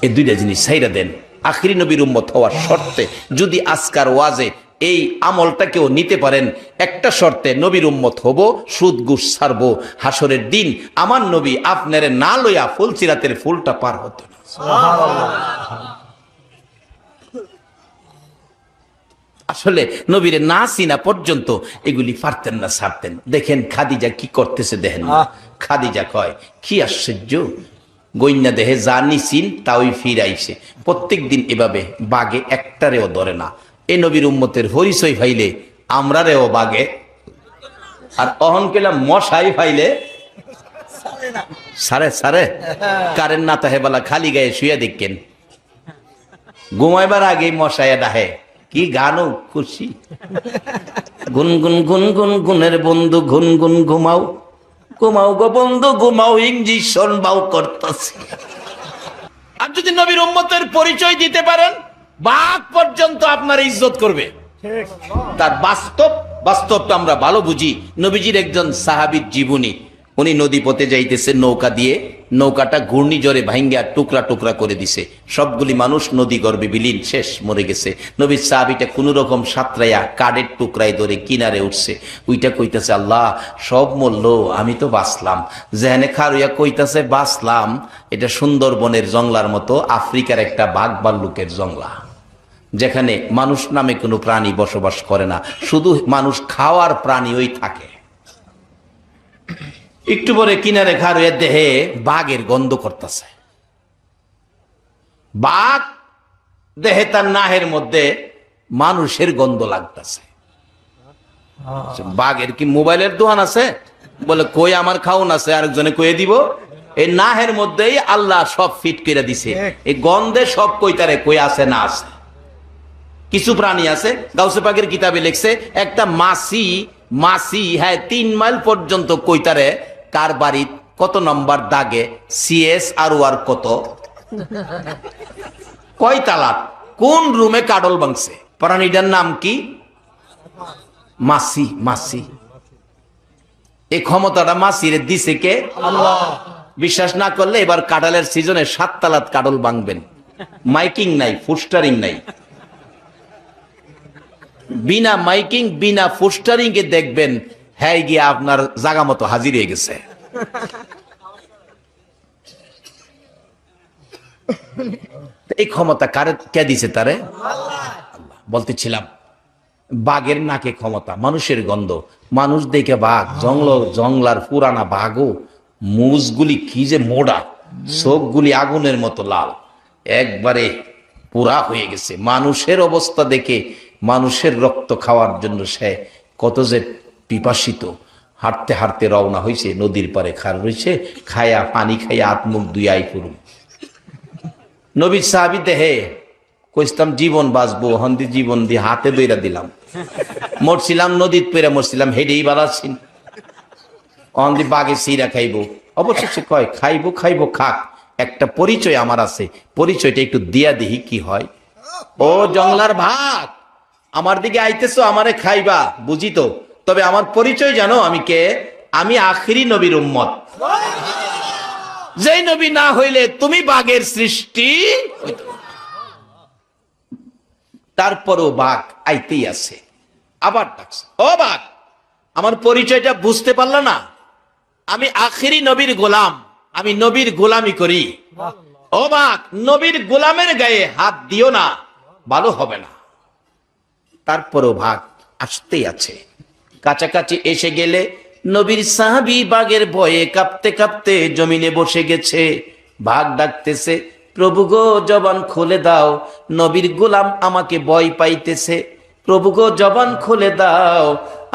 এই দুইটা জিনিস ছাইরা দেন আখিরি নবীর উম্মত হওয়ার শর্তে। যদি আজকার ওয়াজে এই আমলটা কেউ নিতে পারেন, একটা শর্তে নবীর উম্মত হব, সুদ ঘুষ ছাড়বো। হাসরের দিন আমার নবী আপনারে না লইয়া ফুলসিরাতের ফুলটা পার হতো না। আসলে নবীরে না চিনা পর্যন্ত এগুলি পারতেন না, ছাড়তেন। দেখেন খাদিজা কি করতেছে, দেখেন খাদিজা কয় কি আশ্চর্য, গইন্যা দেহে যা নিচিন তাই ফিরাইছে। প্রত্যেক দিন এভাবে বাগে একটারেও ধরে না। এই নবীর উম্মতের পরিচয় ফাইলে আমরা রেও বাগে, আর অহন কেলাম মশাই ফাইলে সারে সারে কারেন্ট না তাহে বলা খালি গায়ে শুয়ে দেখেন, ঘুমাইবার আগে মশাইয়া ডাহে কি গানও খুশি, গুনগুন গুনগুন গুনের বন্ধু গুনগুন ঘুমাও, ঘুমাও গো বন্ধু ঘুমাও, ইঞ্জেকশন বাউ করতেছি। আর যদি নবীর উম্মতের পরিচয় দিতে পারেন, বাঘ পর্যন্ত আপনার ইজ্জত করবে। তার বাস্তবটা আমরা ভালো বুঝি। নবীজির একজন সাহাবীর জীবনী, উনি নদী পথে যাইতেছে নৌকা দিয়ে, নৌকাটা ঘূর্ণিঝড়ে ভাঙ্গা টুকরা টুকরা করে দিছে। সবগুলি মানুষ নদী গর্ভে বিলীন, শেষ, মরে গেছে। নবীর সাহাবীটা কোন রকম সাঁতরাইয়া কাঠের টুকরায় ধরে কিনারে উঠছে। ওইটা কইতাছে আল্লাহ সব মূল্য, আমি তো বাঁচলাম। যেখানে খারুইয়া কইতাছে বাঁচলাম, এটা সুন্দরবনের জংলার মতো আফ্রিকার একটা বাঘ ভাল্লুকের জংলা, যেখানে মানুষ নামে কোনো প্রাণী বসবাস করে না, শুধু মানুষ খাওয়ার প্রাণী ওই থাকে। একটু পরে কিনারে খারুইয়া দেহে বাঘের গন্ধ করতেছে। বাঘ দেহে তার নাহের মধ্যে মানুষের গন্ধ লাগতেছে। বাঘের কি মোবাইলের দোকান আছে? বলে কই আমার খাউন আছে, আরেকজনে কয়ে দিব। এই নাহের মধ্যেই আল্লাহ সব ফিট করে দিছে। এই গন্ধে সব কইতারে কই আছে না আছে। কিছু প্রাণী আছে, গাউসে পাকের কিতাবে লিখছে একটা মাসি হ্যাঁ 3 মাইল পর্যন্ত কইতারে কার বাড়ি কত নম্বর দাগে, সিএস আর ওয়ার কত, কয় তালাত, কোন রুমে কাডল ভাঙছে। প্রাণীটার নাম কি? মাসি। এই ক্ষমতাটা মাসিরে দিছে কে? আল্লাহ। বিশ্বাস না করলে এবার কাডালের সিজনে 7 তালাত কাডল ভাঙবেন। মাইকিং নাই, পোস্টারিং নাই, বিনা মাইকিং বিনা পোস্টারিং এ দেখবেন হ্যাঁ গিয়ে আপনার জায়গা মতো হাজির হয়ে গেছে। এই ক্ষমতা কে দিছে তারে? বলতেছিলাম বাঘের নাকে ক্ষমতা, মানুষের গন্ধ, মানুষ দেখে বাঘ, জংলার পুরানা বাঘও মুজগুলি কি যে মোড়া, চোখগুলি আগুনের মতো লাল, একবারে পুরা হয়ে গেছে। মানুষের অবস্থা দেখে মানুষের রক্ত খাওয়ার জন্য সে কত যে পিপাসিত। হাঁটতে হাঁটতে রওনা হয়েছে, নদীর পারে খার রয়েছে, খায়া পানি খাইয়া আত্মুখ দুইয়াই করুন। নবীর সাহাবী দেহে কইতাম জীবন বাঁচবো, হন্দি জীবন দিয়ে হাতে দইরা দিলাম, মরছিলাম নদীত পেরে মরছিলাম, হেডেই বাড়াচ্ছিন অন্দি বাঘে সিরা খাইবো। অবশেষে কয় খাইবো খাক, একটা পরিচয় আমার আছে, পরিচয়টা একটু দিয়া দিহি কি হয়। ও জংলার ভাগ, আমার দিকে আইতেছো, আমারে খাইবা বুঝি তো, তবে আমার পরিচয় জানো আমি কে? আমি আখিরি নবীর উম্মত। যেই নবী না হইলে তুমি বাঘের সৃষ্টি। তারপরও বাঘ আইতেই আছে, আবার ডাকছে, ও বাঘ আমার পরিচয়টা বুঝতে পারলা না? আমি আখিরি নবীর গোলাম, আমি নবীর গোলামি করি। ও বাঘ নবীর গোলামের গায়ে হাত দিও না, ভালো হবে না। তারপরও ভাগ আসতেই আছে। কাছাকাছি এসে গেলে নবীর সাহাবী বাঘের ভয়ে কাঁপতে কাঁপতে জমিনে বসে গেছে। ভাগ ডাকতেছে, প্রভু গো জবান খুলে দাও, নবীর গোলাম আমাকে ভয় পাইতেছে। প্রভু গো জবান খুলে দাও,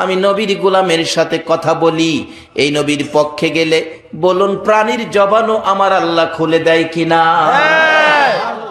আমি নবীর গোলামের সাথে কথা বলি। এই নবীর পক্ষে গেলে বলুন প্রাণীর জবানও আমার আল্লাহ খুলে দেয় কিনা?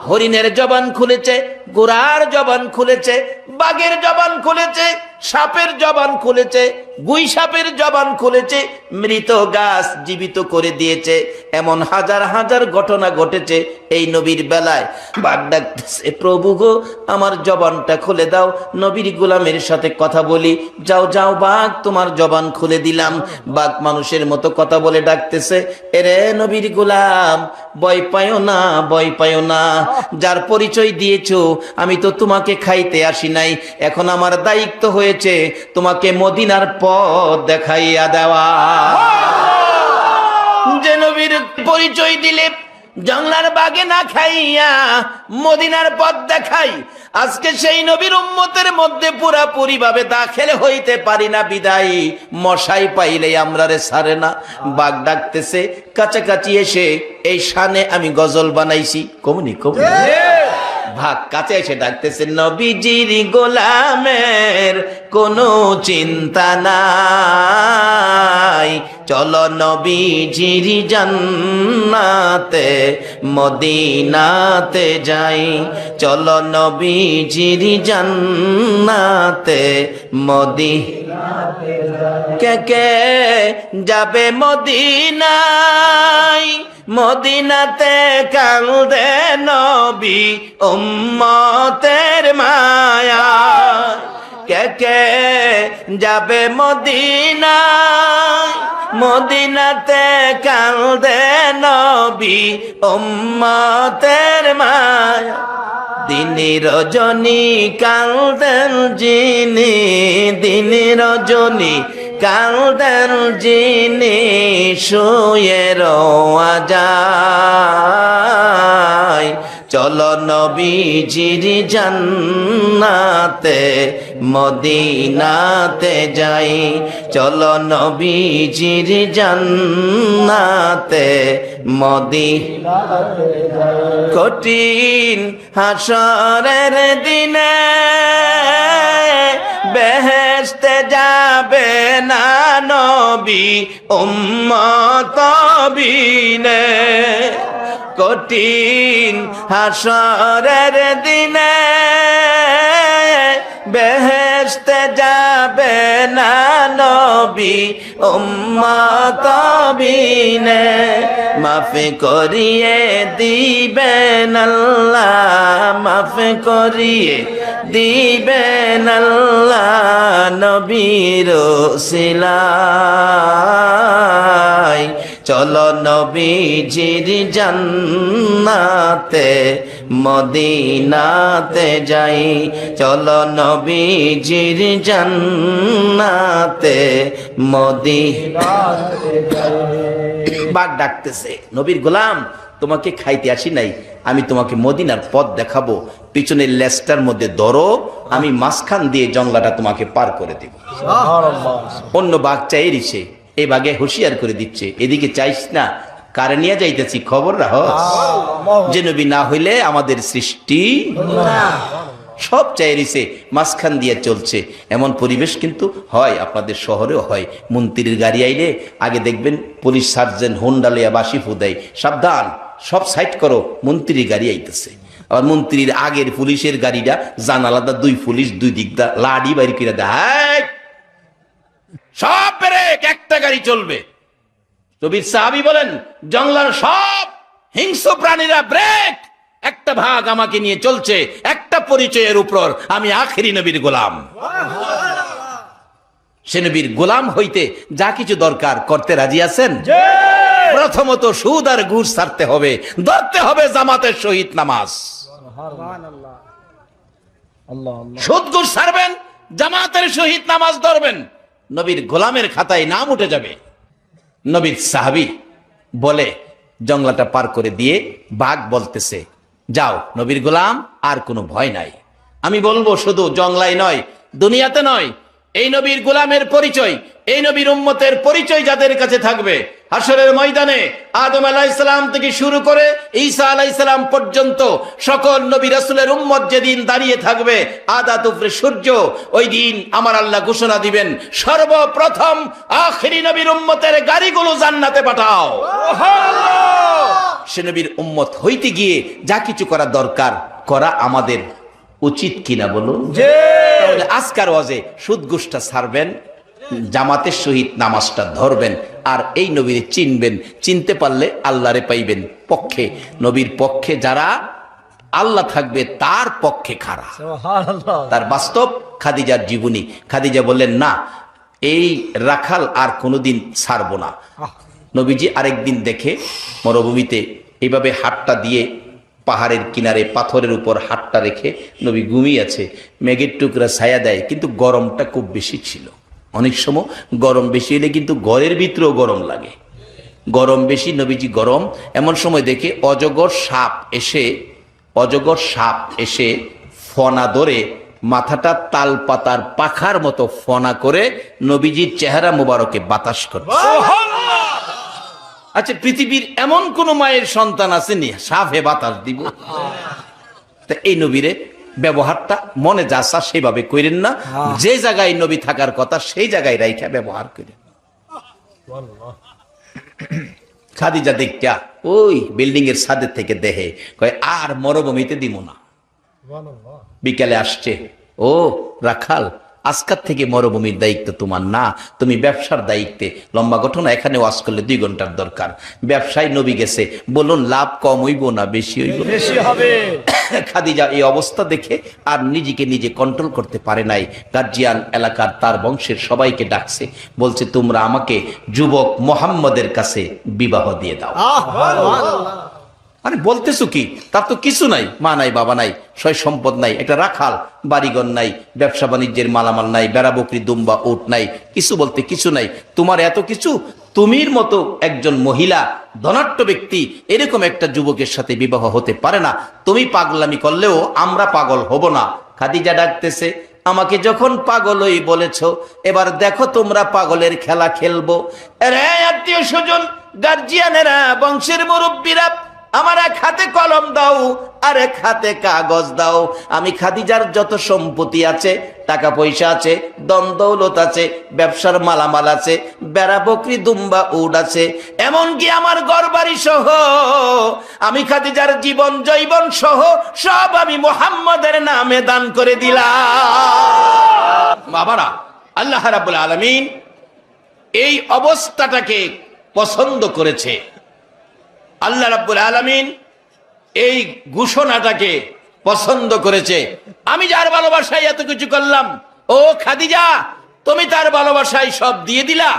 হরিণের জবান খুলেছে, ঘোড়ার জবান খুলেছে, বাঘের জবান খুলেছে, সাপের জবান খুলেছে, গুই সাপের জবান খুলেছে, মৃত গাছ জীবিত করে দিয়েছে। এমন হাজার হাজার ঘটনা ঘটেছে এই নবীর বেলায়। বাঘ ডাকতেছে, প্রভু গো আমার জবানটা খুলে দাও, নবীর গোলামের সাথে কথা বলি। যাও যাও বাঘ, তোমার জবান খুলে দিলাম। বাঘ মানুষের মতো কথা বলে ডাকতেছে, এরে নবীর গোলাম, ভয় পায়ো না, ভয় পায়ো না। যার পরিচয় দিয়েছো, আমি তো তোমাকে খাইতে আসি নাই। এখন আমার দায়িত্ব হয়েছে তোমাকে মদিনার পথ দেখাইয়া দেওয়া। যে নবীর পরিচয় দিলে জংলার বাগে না খাইয়া মদিনার পথ দেখাই, আজকে সেই নবীর উম্মতের মধ্যে পুরাপুরি ভাবে দাখিল হইতে পারি না বিদায়ী মশাই পাইলে আমরা রে ছাড়ে না। বাঘ ডাকতেছে, কাছাকাছি এসে এই শানে আমি গজল বানাইছি। কমনি কমনি ভাগ কাছে এসে ডাকতেছে, নবীজির গোলামের কোনো চিন্তা নাই, চলো নবীজির জান্নাতে মদিনাতে যাই, চলো নবীজির জান্নাতে মদিনাতে যাই। কে কে যাবে মদিনায়, মদিনাতে কান্দে নবী উম্মতের মায়া। কে কে যাবে মদিনায়, মদিনাতে কান্দে নবী উম্মতের মায়া। দিনে রজনী কান্দেন যিনি, দিনে রজনী কান্দেন যিনি, শুয়ে রোয়া যায়, চলো নবীজির জান্নাতে মদিনাতে যাই, চলো নবীজির জান্নাতে মদিনাতে যাই। কঠিন হাসরের দিনে বেহেশতে যাবে না নবী উম্মত বিনে, কঠিন হাসরের দিনে বেহেশতে যাবে না নবী উম্মত বিনে। মাফ করিয়ে দিবেন আল্লাহ, মাফ করিয়ে দিবেন আল্লাহ নবীর ওসিলায়, চলো নবীজির জান্নাতে মদিনাতে যাই, চলো নবীজির জান্নাতে মদিনাতে যাই। বাঘ ডাকতেছে, নবীর গোলাম তোমাকে খাইতে আসি নাই, আমি তোমাকে মদিনার পথ দেখাবো, পিছনের লেজটার মধ্যে ধরো, আমি মাঝখান দিয়ে জঙ্গলাটা তোমাকে পার করে দেব। অন্য বাঘ চাই রিছে, এই বাঘে হুঁশিয়ার করে দিচ্ছে, এদিকে চাইস না, কারে নিয়ে যাইতেছি খবর রাখ, যে নবী না হইলে আমাদের সৃষ্টি সব চাইছে, মাঝখান দিয়ে চলছে। এমন পরিবেশ কিন্তু হয়, আপনাদের শহরেও হয়। মন্ত্রীর গাড়ি আইলে আগে দেখবেন পুলিশ সার্জেন্ট হোন্ডালিয়া বাসি ফুদাই, সাবধান সব সাইড করো, মন্ত্রীর গাড়ি আইতেছে। আবার মন্ত্রীর আগের পুলিশের গাড়িটা জানালাদা দুই পুলিশ দুই দিকদা লাডি বাইর করে দেয়, সব ব্রেক, একটা গাড়ি চলবে। নবীর সাহাবী বলেন, জঙ্গলার সব হিংস্র প্রাণীরা ব্রেক, একটা ভাগ আমাকে নিয়ে চলছে, একটা পরিচয়ের উপর, আমি আখেরি নবীর গোলাম। সে নবীর গোলাম হইতে যা কিছু দরকার করতে রাজি আছেন? প্রথমত সুদ আর ঘুষ ছাড়তে হবে, ধরতে হবে জামাতের সহিত নামাজ। সুদ ঘুষ ছাড়বেন, জামাতের সহিত নামাজ ধরবেন, নবীর গোলামের খাতায় নাম উঠে যাবে। নবীর সাহাবী বলে জঙ্গলাটা পার করে দিয়ে বাঘ বলতেছে, যাও নবীর গোলাম, আর কোনো ভয় নাই। আমি বলবো শুধু জঙ্গলাই নয়, দুনিয়াতে নয়, এই নবীর গোলামের পরিচয় এই নবীর উম্মতের পরিচয় যাদের কাছে থাকবে, হাসরের ময়দানে আদম আলাইহিস সালাম থেকে শুরু করে ঈসা আলাইহিস সালাম পর্যন্ত সকল নবী রাসূলের উম্মত যেদিন দাঁড়িয়ে থাকবে আদা তুফরে সূর্য, ওই দিন আমার আল্লাহ ঘোষণা দিবেন, সর্বপ্রথম আখিরি নবীর উম্মতের গাড়িগুলো জান্নাতে পাঠাও। সুবহানাল্লাহ। সে নবীর উম্মত হইতে গিয়ে যা কিছু করা দরকার করা আমাদের উচিত কিনা বলুন? তাহলে আজকার ওয়াজে সুদ ঘুষটা ছাড়বেন, জামাতের সহিত নামাজটা ধরবেন, আর এই নবীর চিনবেন, চিনতে পারলে আল্লাহরে পাইবেন। পক্ষে নবীর পক্ষে যারা, আল্লাহ থাকবে তার পক্ষে খাড়া। তার বাস্তব খাদিজার জীবনী। খাদিজা বললেন, না, এই রাখাল আর কোনোদিন ছাড়বো না। নবীজি আরেকদিন দেখে মরুভূমিতে এইভাবে হাতটা দিয়ে পাহাড়ের কিনারে পাথরের উপর হাতটা রেখে নবী ঘুমিয়ে আছে, মেঘের টুকরা ছায়া দেয়, কিন্তু গরমটা খুব বেশি ছিল। অনেক সময় গরম বেশি হলে কিন্তু ঘরের ভিতরেও গরম লাগে, গরম বেশি, নবীজি গরম। এমন সময় দেখে অজগর সাপ এসে ফনা ধরে মাথাটা তাল পাতার পাখার মতো ফনা করে নবীজির চেহারা মুবারকে বাতাস করছে। আচ্ছা, পৃথিবীর এমন কোন মায়ের সন্তান আসেনি সাফে বাতাস দিব? তা এই নবীরে ব্যবহারটা মনে যাসা সেভাবে করেন না, যে জায়গায় নবী থাকার কথা সেই জায়গায় রাইখা ব্যবহার করেন। খাদিজা দেখা ওই বিল্ডিং এর ছাদের থেকে দেহে কয়, আর মরুভূমিতে দিব না। বিকালে আসছে, ও রাখাল, আজকাল থেকে মরুভূমির দায়িত্ব তোমার না, তুমি ব্যবসার দায়িত্বে। লম্বা ঘটনা, এখানে ওয়াজ করলে 2 ঘন্টার দরকার। ব্যবসায় নবী গেছে, বলুন লাভ কম হইব না বেশি হইব? বেশি হবে। খাদিজা এই অবস্থা দেখে আর নিজেকে নিজে কন্ট্রোল করতে পারে নাই। গার্জিয়ান এলাকার তার বংশের সবাইকে ডাকছে, বলছে তোমরা আমাকে যুবক মোহাম্মদের কাছে বিবাহ দিয়ে দাও। আরে বলতেছো কি? তার তো কিছু নাই, মা নাই, বাবা নাই, সয় সম্পদ নাই, একটা রাখাল, বাড়িঘর নাই, ব্যবসা বাণিজ্যের মালামাল নাই, বেড়া বকরি দুম্বা উট নাই, কিছু বলতে কিছু নাই। তোমার এত কিছু, তুমির মতো একজন মহিলা ধনাঢ্য ব্যক্তি এরকম একটা যুবকের সাথে বিবাহ হতে পারে না। তুমি পাগলামি করলেও আমরা পাগল হব না। খাদিজা ডাকতেছে, আমাকে যখন পাগলই বলেছো, এবার দেখো তোমরা পাগলের খেলা খেলবো। রে আত্মীয় স্বজন, গার্জিয়ানেরা, বংশের মুরব্বীরা, আমার এক হাতে কলম দাও আর এক হাতে কাগজ দাও। আমি খাদিজার যত সম্পত্তি আছে, টাকা পয়সা আছে, দন দৌলত আছে, ব্যবসার মালামাল আছে, বেড়া বকরি দুম্বা উট আছে, এমনকি আমার ঘরবাড়ি সহ, আমি খাদিজার জীবন জৈবন সহ সব আমি মুহাম্মদের নামে দান করে দিলাম। বাবারা, আল্লাহ রাব্বুল আলামিন এই অবস্থাটাকে পছন্দ করেছে। আল্লাহ রাব্বুল আলামিন এই ঘোষণাটাকে পছন্দ করেছে। আমি যার ভালোবাসায় এত কিছু করলাম, ও খাদিজা, তুমি তার ভালোবাসায় সব দিয়ে দিলা,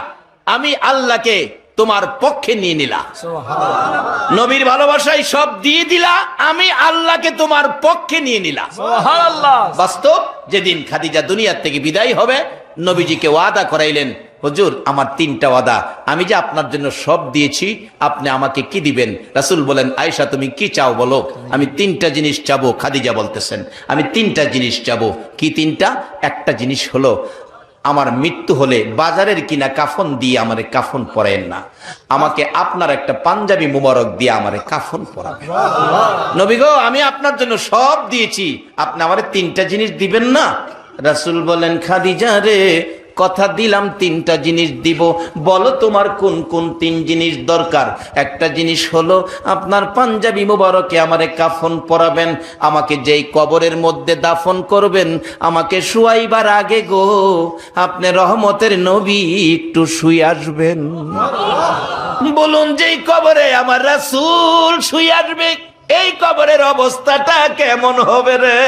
আমি আল্লাহকে তোমার পক্ষে নিয়ে নিলাম। সুবহানাল্লাহ। নবীর ভালোবাসায় সব দিয়ে দিলা, আমি আল্লাহকে তোমার পক্ষে নিয়ে নিলাম। সুবহানাল্লাহ। বাস্তব যেদিন খাদিজা দুনিয়া থেকে বিদায় হবে, নবীজিকে ওয়াদা করাইলেন, হুজুর আমার 3টা ওয়াদা, আমি যে আপনার জন্য সব দিয়েছি, আপনি আমাকে কি দিবেন? রাসূল বলেন, আয়েশা তুমি কি চাও বলো? আমি 3টা জিনিস চাবো। খাদিজা বলতেছেন, আমি 3টা জিনিস চাবো। কি 3টা? একটা জিনিস হলো, আমার মৃত্যু হলে বাজারের কিনা কাফন দিয়ে আমারে কাফন পরায়েন না, আমাকে আপনার একটা পাঞ্জাবি মুবারক দিয়ে আমারে কাফন পরাবেন। নবী গো, আমি আপনার জন্য সব দিয়েছি, আপনি আমারে 3টা জিনিস দিবেন না? রাসূল বলেন, খাদিজা রে, কথা দিলাম 3টা জিনিস দিব, বলো তোমার কোন কোন 3 জিনিস দরকার? একটা জিনিস হলো আপনার পাঞ্জাবি মুবারকে আমারে কাফন পরাবেন, আমাকে যেই কবরের মধ্যে দাফন করবেন, আমাকে শুয়াইবার আগে গো আপনি রহমতের নবী একটু শুয়ে আসবেন। বলুন, যেই কবরে আমার রাসূল শুয়ে আসবে, এই কবরের অবস্থাটা কেমন হবে রে?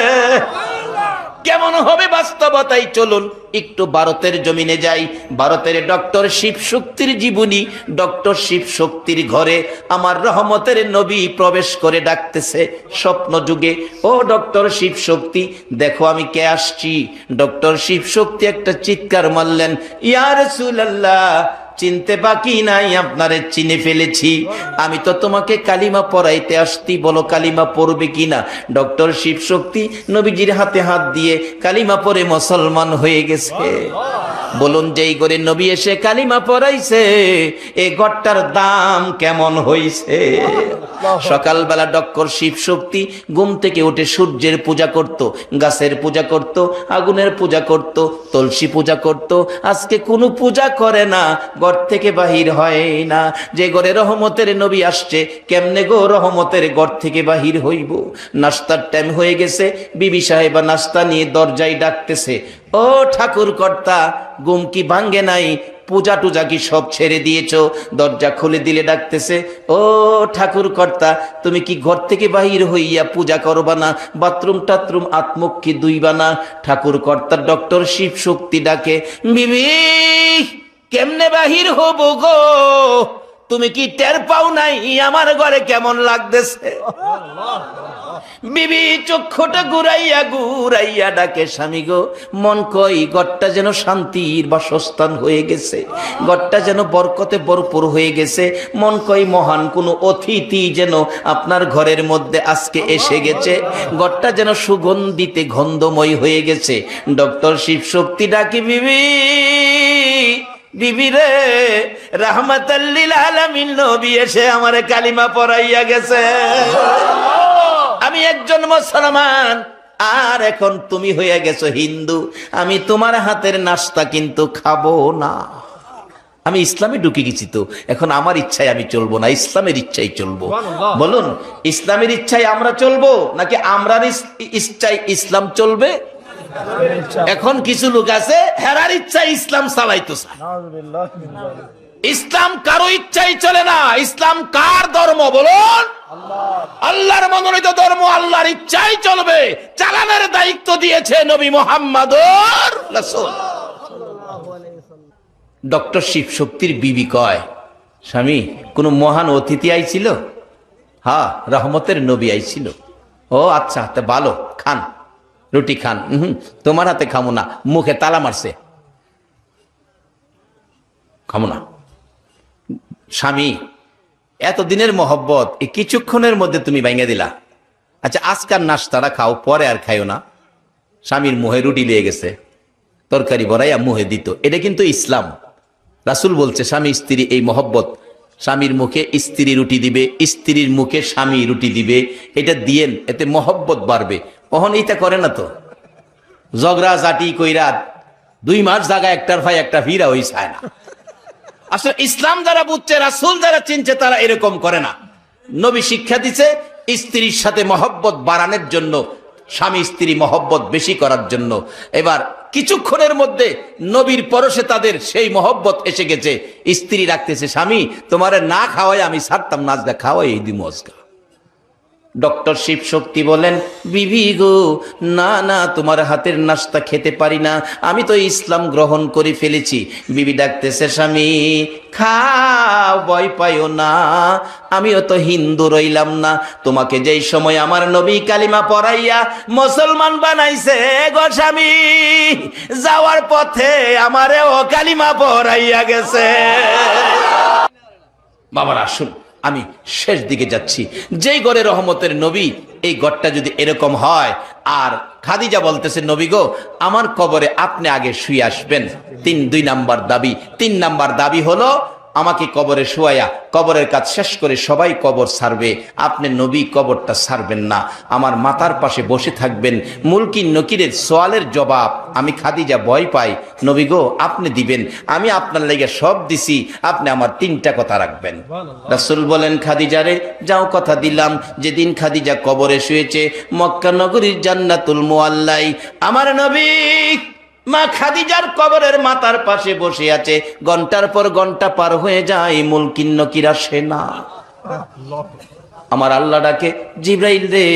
কেমন হবে বাস্তবতাই? চলুন একটু ভারতের জমিনে যাই। ভারতের ডক্টর শিব শক্তির জীবনী। ডক্টর শিব শক্তির ঘরে আমার রহমতের নবী প্রবেশ করে ডাকতেছে স্বপ্ন যুগে, ও ডক্টর শিব শক্তি, দেখো আমি কে আসছি। ডক্টর শিব শক্তি একটা চিৎকার মারলেন, ইয়া রাসূলুল্লাহ, চিনতে বাকি নাই, আপনারে চিনে ফেলেছি, আমি তো তোমাকে কালিমা পড়াইতে আসছি, বলো কালিমা পড়বে কিনা? ডক্টর শিব শক্তি নবীজির হাতে হাত দিয়ে কালিমা পড়ে মুসলমান হয়ে গেছে। বলুন যেই করে নবী এসে কালিমা পড়াইছে এই ঘরটার দাম কেমন হইছে। সকালবেলা ডক্কর শিব শক্তি ঘুম থেকে উঠে সূর্যের পূজা করত, গাছের পূজা করত, আগুনের পূজা করত, তুলসী পূজা করত। আজকে কোনো পূজা করে না, ঘর থেকে বাহির হয় না। যে ঘরে রহমতের নবী আসছে, কেমনে গো রহমতের ঘর থেকে বাহির হইব? নাস্তার টাইম হয়ে গেছে, বিবি সাহেবা নাস্তা নিয়ে দরজায় ডাকতেছে, ও ঠাকুর কর্তা, ঘুম কি ভাঙ্গে নাই? পূজা টুজা কি সব ছেড়ে দিয়েছো? দরজা খুলে দিলে ডাকতেছে, ও ঠাকুর কর্তা, তুমি কি ঘর থেকে বাহির হইয়া পূজা করবা না? বাথরুম টাথরুম আত্মুখ কি দুইবা না? ঠাকুর কর্তা ডক্টর শিব শক্তি ডাকে, বিবি কেমনে বাহির হব গো? তুমি কি টের পাও নাই আমার ঘরে কেমন লাগতেছে? বিবি চক্ষুটা ঘুরাইয়া ঘুরাইয়া ডাকে, স্বামী গো, মন কই ঘরটা যেন শান্তির বাসস্থান হয়ে গেছে, ঘরটা যেন বরকতে ভরপুর হয়ে গেছে। মন কই মহান কোনো অতিথি যেন আপনার ঘরের মধ্যে আজকে এসে গেছে, ঘরটা যেন সুগন্ধিতে গন্ধময় হয়ে গেছে। ডক্টর শিব শক্তি ডাকি, বিবি বিবি রে, রাহমাতাল লিল আলামিন নবী এসে আমারে কালিমা পড়াইয়া গেছে। আমি একজন মুসলমান, আর এখন তুমি হয়ে গেছো হিন্দু। আমি তোমার হাতের নাস্তা কিন্তু খাবো না। আমি ইসলামে ঢুকে গেছি, তো এখন আমার ইচ্ছায় আমি চলবো না, ইসলামের ইচ্ছাই চলবো। বলুন, ইসলামের ইচ্ছায় আমরা চলবো নাকি আমরার ইচ্ছায় ইসলাম চলবে? এখন কিছু লোক আছে হেরার ইচ্ছায় ইসলাম চালাইতেছে। ইসলাম কারো ইচ্ছাই চলে না। ইসলাম কার ধর্ম বলুন? আল্লাহর মনোনীত ধর্ম, আল্লাহর ইচ্ছাই চলবে। চালানোর দায়িত্ব দিয়েছে নবী মুহাম্মদুর রাসূল। ডক্টর শিব শক্তির বিবি কয়, স্বামী কোন মহান অতিথি আইছিল? হ্যাঁ, রহমতের নবী আইছিল। ও আচ্ছা, তা ভালো, খান, রুটি খান। তোমার হাতে খামো না, মুখে তালা মারছে, খামো না। স্বামী এতদিনের মহব্বত এই কিছুক্ষণের মধ্যে তুমি ভাঙে দিলা। আচ্ছা আজকার নাস্তাটা খাও, পরে আর খাইও না। স্বামীর মুহে রুটি লেগে গেছে, তরকারি ভরাইয়া মুহে দিত। এটা কিন্তু ইসলাম। রাসূল বলছে স্বামী স্ত্রী এই মহব্বত, স্বামীর মুখে স্ত্রী রুটি দিবে, স্ত্রীর মুখে স্বামী রুটি দিবে, এটা দিয়েন, এতে মহব্বত বাড়বে। কখন এইটা করে না তো, ঝগড়া জাটি কইরা 2 মাস জায়গা একটার ভাই একটা ফিরা হই চায় না। আসলে ইসলাম যারা বুঝছে, রাসূল যারা চিনছে, তারা এরকম করে না। নবী শিক্ষা দিছে স্ত্রীর সাথে মহব্বত বাড়ানোর জন্য, স্বামী স্ত্রী মহব্বত বেশি করার জন্য। এবার কিছুক্ষণের মধ্যে নবীর পরশে তাদের সেই মহব্বত এসে গেছে। স্ত্রী রাখতেছে, স্বামী তোমারে না খাওয়াই আমি ছাড়তাম না, আজকে খাওয়াই এই দিমু আজকে। ডক্টর শিব শক্তি বলেন, বিবি গো, না না, তোমার হাতের নাস্তা খেতে পারি না, আমি তো ইসলাম গ্রহণ করে ফেলেছি। বিবি ডাকতেছে, স্বামী খাও, ভয় পাইও না, আমিও তো হিন্দু রইলাম না। তোমাকে যেই সময় আমার নবী কালিমা পড়াইয়া মুসলমান বানাইছে গো স্বামী, যাওয়ার পথে আমারেও কালিমা পড়াইয়া গেছে। বাবার আসুন, আমি শেষ দিকে যাচ্ছি। যেই ঘরে রহমতের নবী, এই ঘরটা যদি এরকম হয়। আর খাদিজা বলতেছে, নবী গো, আমার কবরে আপনি আগে শুয়ে আসবেন। 2 নাম্বার দাবি। 3 নাম্বার দাবি হলো, আমাকে কবরে শুয়াইয়া কবরের কাজ শেষ করে সবাই কবর ছাড়বে, আপনি নবী কবরটা ছাড়বেন না, আমার মাথার পাশে বসে থাকবেন। মুলকি নকিরের সওয়ালের জবাব আমি খাদিজা ভয় পাই, নবী গো আপনি দিবেন, আমি আপনার লাগি সব দিছি, আপনি আমার 3টা কথা রাখবেন। রাসূল বলেন, খাদিজারে যাও, কথা দিলাম। যেদিন খাদিজা কবরে শুয়েছে মক্কা নগরীর জান্নাতুল মুআল্লাই, আমার নবী মা খাদিজার কবরের মাথার পাশে বসে আছে। ঘন্টার পর ঘন্টা পার হয়ে যায়, মুলকিন নকির আসে না। আমার আল্লাহ ডাকে, জিব্রাইল রে,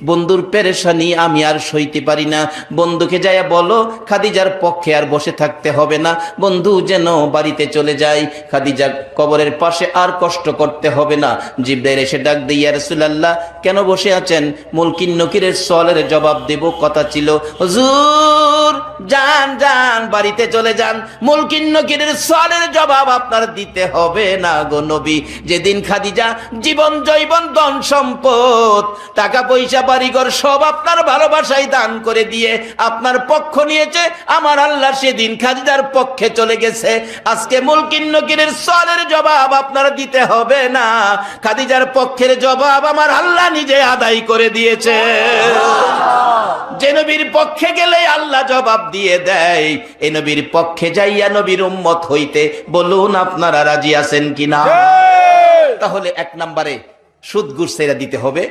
বন্ধুর পেরেশানি আমি আর সইতে পারি না, বন্ধুকে যাইয়া বলো খাদিজার পক্ষে আর বসে থাকতে হবে না, বন্ধু যেন বাড়িতে চলে যায়, খাদিজা কবরের পাশে আর কষ্ট করতে হবে না। জিব্রাইল এসে ডাক দিয়ে, ইয়া রাসূলুল্লাহ কেন বসে আছেন? মুলকিন নকিরের সওয়ালের জবাব দেব কথা ছিল। হুজুর যান যান, বাড়িতে চলে যান, মুলকিন নকিরের সওয়ালের জবাব আপনার দিতে হবে না গো নবী। যেদিন খাদিজা জীবন জৈবন ধন সম্পদ, টাকা পয়সা, বাড়িঘর সব আপনার ভালোবাসায় দান করে দিয়ে আপনার পক্ষ নিয়েছে। আমার আল্লাহ সেদিন খাদিজার পক্ষে চলে গেছে। আজকে মুলকিন নকিরের সওয়ালের জবাব আপনারা দিতে হবে না, খাদিজার পক্ষের জবাব আমার আল্লাহ নিজে আদায় করে দিয়েছে। যে নবীর পক্ষে গেলে আল্লাহ জবাব দিয়ে দেয়, এই নবীর পক্ষে যাইয়া নবীর উম্মত হইতে বলুন আপনারা রাজি আছেন কিনা? তাহলে এক নম্বরে সুদ ঘুষ ছেড়ে দিতে হবে,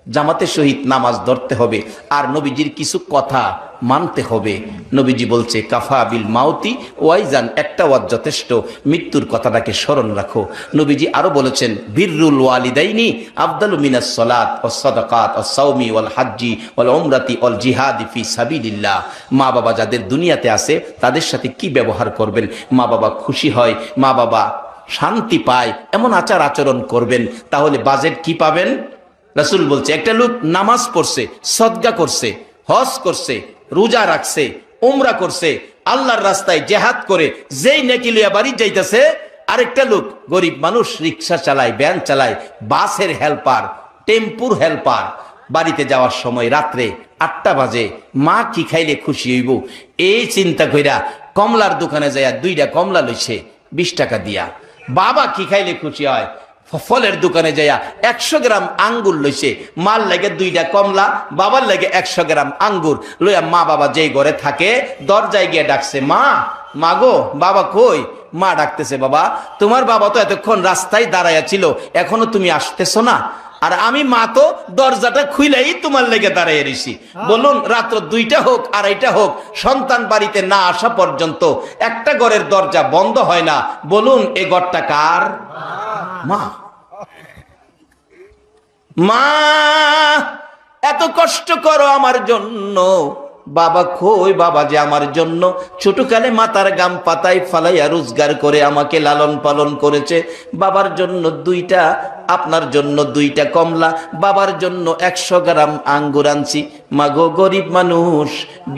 জামাতের সহিত নামাজ ধরতে হবে, আর নবীজির কিছু কথা মানতে হবে। নবীজি বলছে কাফা বিল মাউতি ওয়াইজান, একটা ওয়াজ যথেষ্ট, মৃত্যুর কথাটাকে স্মরণ রাখো। নবীজি আরো বলেছেন বিররুল ওয়ালিদাইনি আফদালু মিনাস সালাত ওয়াস সাদাকাত ওয়াস সাওমি ওয়াল হাজ্জি ওয়াল উমরাতি ওয়াল জিহাদি ফি সাবিলিল্লাহ। মা বাবা যাদের দুনিয়াতে আছে তাদের সাথে কি ব্যবহার করবেন, মা বাবা খুশি হয়, মা বাবা শান্তি পায়, এমন আচার আচরণ করবেন, তাহলে বাজেট কি পাবেন? রাসূল বলছে একটা লোক নামাজ পড়ছে, সদকা করছে, হজ করছে, রোজা রাখছে, উমরা করছে, আল্লাহর রাস্তায় জিহাদ করে যেই নেকি লইয়া বাড়ি যাইতেছে, আরেকটা লোক গরিব মানুষ রিকশা চালায়, ভ্যান চালায়, বাসের হেল্পার, টেম্পুর হেল্পার, বাড়িতে যাওয়ার সময় রাত্রে 8টা বাজে মা কি খাইলে খুশি হইব এই চিন্তা কইরা কমলার দোকানে যাইয়া 2টা কমলা লইছে 20 টাকা দিয়া। বাবা কি খাইলে খুশি হয়, ফলের দোকানে যাইয়া 100 গ্রাম আঙ্গুর লইছে, মার লাগে 2টা কমলা, বাবার লাগে 100 গ্রাম আঙ্গুর লইয়া মা বাবা যেই ঘরে থাকে দরজায় গিয়ে ডাকছে, মা, মা গো, বাবা কই? মা ডাকতেছে, বাবা তোমার বাবা তো এতক্ষণ রাস্তায় দাঁড়াইয়া ছিল, এখনো তুমি আসতেছো না? আর আমি মা তো দরজাটা খুইলাই তোমার লেগে দাঁড়াইয়া রইছি। বলুন রাত্র 2টা হোক 2:30 হোক, সন্তান বাড়িতে না আসা পর্যন্ত একটা ঘরের দরজা বন্ধ হয় না। বলুন এ ঘরটা কার? মা। মা এত কষ্ট করো আমার জন্য, বাবা কই? বাবা যে আমার জন্য ছোটকালে মাথার গাম পাতায় ফালাইয়া রোজগার করে আমাকে লালন পালন করেছে। বাবার জন্য 2টা, আপনার জন্য 2টা কমলা, বাবার জন্য 100 গ্রাম আঙ্গুর আনছি। মাগো গরিব মানুষ,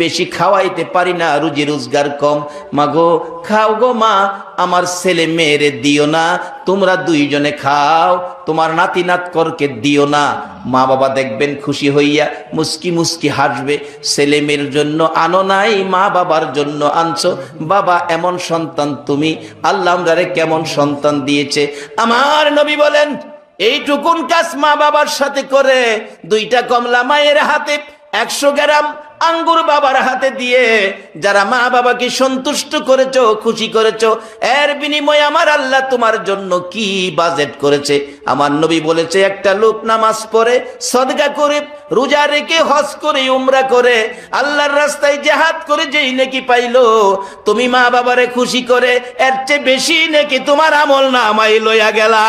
বেশি খাওয়াইতে পারি না, রুজি রোজগার কম, মাগো খাও গো মা, আমার ছেলে মেয়েরে দিও না, তোমরা 2 জনে খাও, তোমার নাতি নাতকরকে দিও না। মা বাবা দেখবেন খুশি হইয়া মুস্কি মুস্কি হাসবে। ছেলে মেয়ের জন্য আনো নাই, মা বাবার জন্য আনছো। বাবা এমন সন্তান তুমি, আল্লাহ আমরারে কেমন সন্তান দিয়েছে। আমার নবী বলেন এইটুকুন কাজ মা বাবার সাথে করে 2টা কমলা মায়ের হাতে, 100 গ্রাম আঙ্গুর বাবার হাতে দিয়ে যারা মা বাবাকে সন্তুষ্ট করেছো, খুশি করেছো, এর বিনিময়ে আমার আল্লাহ তোমার জন্য কি বাজেট করেছে। আমার নবী বলেছে একটা লোক নামাজ পড়ে, সদকা করে, রোজা রেখে, হজ করে, উমরা করে, আল্লাহর রাস্তায় জিহাদ করে যেই নেকি পাইলো, তুমি মা বাবারে খুশি করে এর চেয়ে বেশি নেকি তোমার আমল নামায় লইয়া গেলা।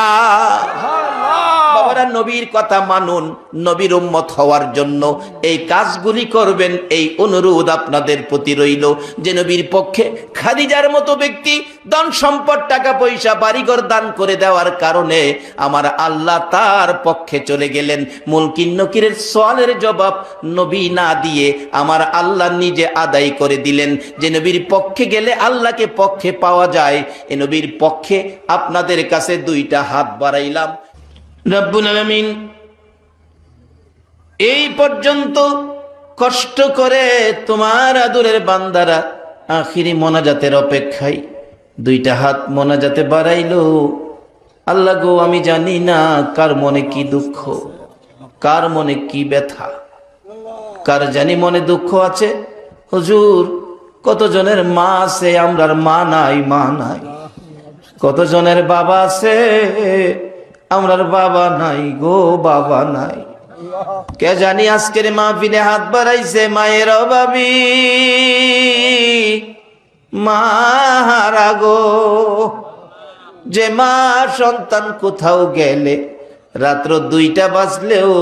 বাবারা নবীর কথা মানুন, নবীর উম্মত হওয়ার জন্য এই কাজগুলি করবেন, এই অনুরোধ আপনাদের প্রতি রইল। যে নবীর পক্ষে খাদিজার মতো ব্যক্তি ধন সম্পদ, টাকা পয়সা, বাড়িঘর দান করে দেওয়ার কারণে আমার আল্লাহ তার পক্ষে চলে গেলেন। মুলকিন নকিরের সওয়ালের জবাব নবী না দিয়ে আমার আল্লাহ নিজে আদায় করে দিলেন। যে নবীর পক্ষে গেলে আল্লাহকে পক্ষে পাওয়া যায়, এ নবীর পক্ষে আপনাদের কাছে 2টা হাত বাড়াইলাম। রব্বুল আলামিন এই পর্যন্ত কষ্ট করে তোমার আদরের বান্দারা আখিরি মোনাজাতের অপেক্ষায় 2টা হাত মোনাজাতে বাড়াইলো। আল্লাহ গো, আমি জানি না কার মনে কি দুঃখ, কার মনে কি ব্যথা, কার জানি মনে দুঃখ আছে। হুজুর কতজনের মা আছে, আমরার মা নাই, মা নাই। কতজনের বাবা আছে, আমরার বাবা নাই গো, বাবা নাই। কে জানি আজকের মাহফিলে হাত বাড়াইছে মায়ের অভাবী, মা হারা গো। যে মা সন্তান কোথাও গেলে রাত্র 2টা বাজলেও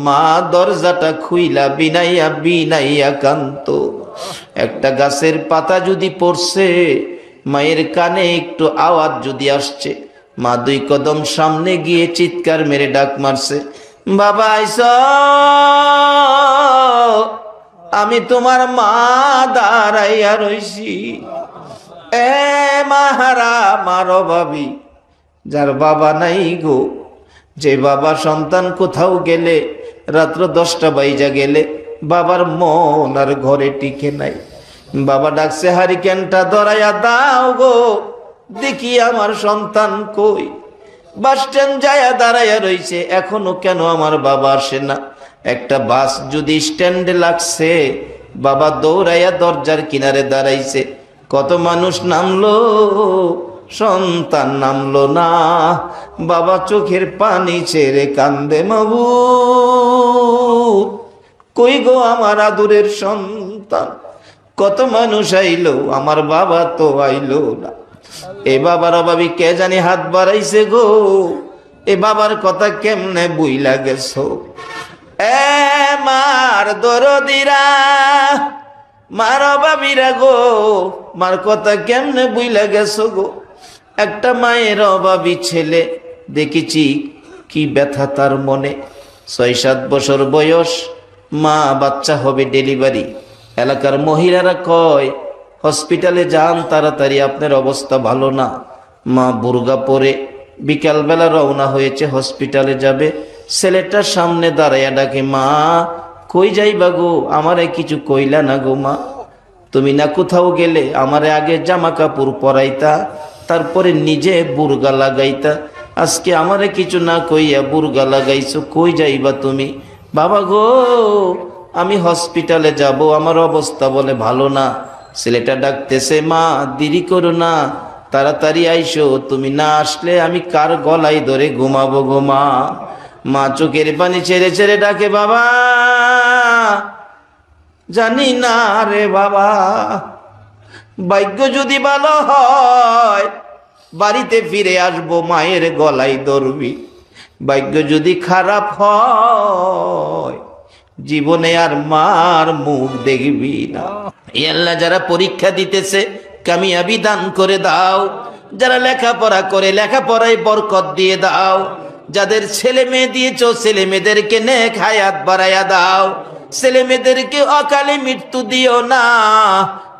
মা দরজাটা খুইলা বিনাইয়া বিনাইয়া কান্ত। একটা গাছের পাতা যদি পড়ছে, মায়ের কানে একটু আওয়াজ যদি আসছে, মা 2 কদম সামনে গিয়ে চিৎকার মেরে ডাক মারছে, বাবা আইস, আমি তোমার মা দাঁড়াইয়া রইছি। এ মাহারা মার অভাবী, যার বাবা নাই গো, যে বাবা সন্তান কোথাও গেলে রাত্র 10টা বাইজা গেলে বাবার মন আর ঘরে টিকে নাই। বাবা ডাকছে, হারিকেনটা ধরাইয়া দাও গো, দেখি আমার সন্তান কই। বাস স্ট্যান্ড যায়া দাঁড়াইয়া রইছে, এখনো কেন আমার বাবা আসে না। একটা বাস যদি স্ট্যান্ডে লাগছে, বাবা দৌড়াইয়া দরজার কিনারে দাঁড়াইছে। কত মানুষ নামলো, সন্তান নামলো না। বাবা চোখের পানি ছেড়ে কান্দে, মাবুদ কই গো আমার আদুরের সন্তান। কত মানুষ আইলো, আমার বাবা তো আইলো না। এ বাবার অভাবী কে জানি হাত বাড়াইছে গো, এ বাবার কথা কেমনে বুইলা গেছো। এ মার দরদিরা, মার অভাবীরা গো, মার কথা কেমনে বুইলা গেছো গো। একটা মায়ের অভাবী ছেলে দেখেছি, কি ব্যথা তার মনে। 6-7 বছর বয়স, মা বাচ্চা হবে ডেলিভারি। এলাকার মহিলারা কয়, হসপিটালে যান তাড়াতাড়ি, আপনার অবস্থা ভালো না। মা বুরগা পরে বিকালবেলা রওনা হয়েছে, হসপিটালে যাবে। ছেলেটার সামনে দাঁড়াইয়া ডাকে, মা কই যাইবা গো, আমারে কিছু কইলা না গো মা। তুমি না কোথাও গেলে আমারে আগে জামা কাপড় পরাইতা, তারপরে নিজে বুরগা লাগাইতা। আজকে আমারে কিছু না কইয়া বুরগা লাগাইছো, কই যাইবা তুমি? বাবা গো, আমি হসপিটালে যাব, আমার অবস্থা বলে ভালো না। ছেলেটা ডাকতেছে, মা দেরি করো না, তাড়াতাড়ি আইসো, তুমি না আসলে আমি কার গলায় ধরে ঘুমাবো গো মা। মা চোখের পানি ছেড়ে ছেড়ে ডাকে, বাবা জানি না রে বাবা, ভাগ্য যদি ভালো হয় বাড়িতে ফিরে আসবো, মায়ের গলায় ধরবি। ভাগ্য যদি খারাপ হয় জীবনে আর মার মুখ দেখবি না। এই আল্লাহ, যারা পরীক্ষা দিতেছে কামিয়াবি দান করে দাও, যারা লেখাপড়া করে লেখাপড়ায় বরকত দিয়ে দাও, যাদের ছেলে মেয়ে দিয়েছো ছেলে মেয়েদেরকে নেক হায়াত বাড়াইয়া দাও, ছেলে মেয়েদেরকে অকালে মৃত্যু দিও না,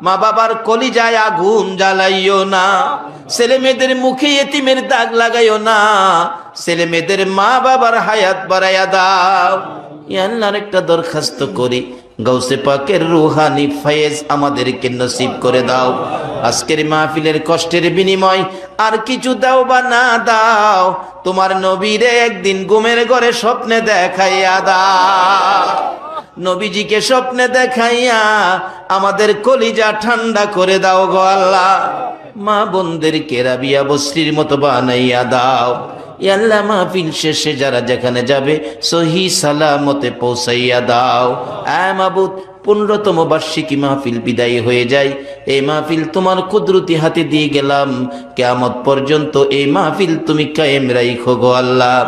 মা বাবার কলিজায় আগুন জ্বালাইও না, ছেলে মেয়েদের মুখে এতিমের দাগ লাগাইও না, ছেলে মেয়েদের মা বাবার হায়াত বাড়াইয়া দাও। আল্লাহর একটা দরখাস্ত করি, গাউসে পাকের রুহানি ফয়েজ আমাদেরকে নসিব করে দাও। আজকের মাহফিলের কষ্টের বিনিময় আর কিছু দাও বা না দাও, তোমার নবীরে একদিন ঘুমের ঘরে স্বপ্নে দেখাইয়া দাও। নবীজিকে স্বপ্নে দেখাইয়া আমাদের কলিজা ঠান্ডা করে দাও গো আল্লাহ। মা বোনদেরকে রাবিয়া বসরির মতো বানাইয়া দাও। আল্লাহ, মাহফিল শেষে যারা যেখানে যাবে সহি সালামতে পৌঁছাইয়া দাও। মাবুদ, 15তম বার্ষিকী মাহফিল বিদায় হয়ে যায়, এই মাহফিল তোমার কুদরতি হাতে দিয়ে গেলাম। কিয়ামত পর্যন্ত এই মাহফিল তুমি কায়েম রাখো গো আল্লাহ।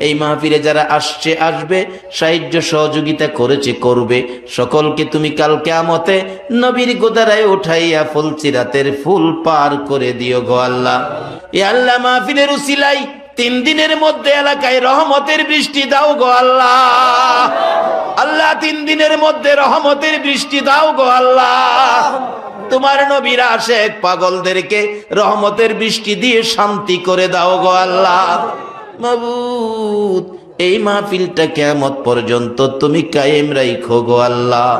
এই মাহফিলে যারা আসছে আসবে, সাহায্য সহযোগিতা করেছে করবে, সকলকে তুমি কাল কিয়ামতে নবীর গোদারায় উঠাইয়া ফুলসিরাতের ফুল পার করে দিও গো আল্লাহ। এ আল্লাহ, মাহফিলের উসিলাই 3 দিনের মধ্যে এলাকায় রহমতের বৃষ্টি দাও গো আল্লাহ। আল্লাহ, 3 দিনের মধ্যে রহমতের বৃষ্টি দাও গো আল্লাহ। তোমার নবীর আশিক পাগলদেরকে রহমতের বৃষ্টি দিয়ে শান্তি করে দাও গো আল্লাহ। মাবুদ, এই মাহফিলটা কিয়ামত পর্যন্ত তুমি কায়েম রাখো গো আল্লাহ।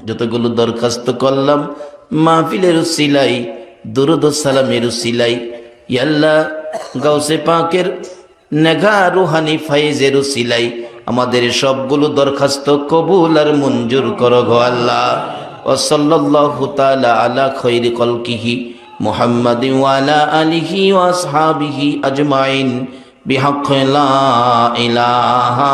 যতগুলো দরখাস্ত করলাম মাহফিলের উসিলাই, দুরূদ ও সালামের উসিলাই, ইয়া আল্লাহ, গাউসে পাকের নেগা রুহানি ফায়েজের উসিলাই আমাদের সবগুলো দরখাস্ত কবুল আর মঞ্জুর করো গো আল্লাহ। ওয়া সাল্লাল্লাহু তাআলা আলা খায়রি খালকিহি মুহাম্মাদিন ওয়া আলা আলিহি ওয়া আসহাবিহি আজমাইন বিহাক্কি লা ইলাহা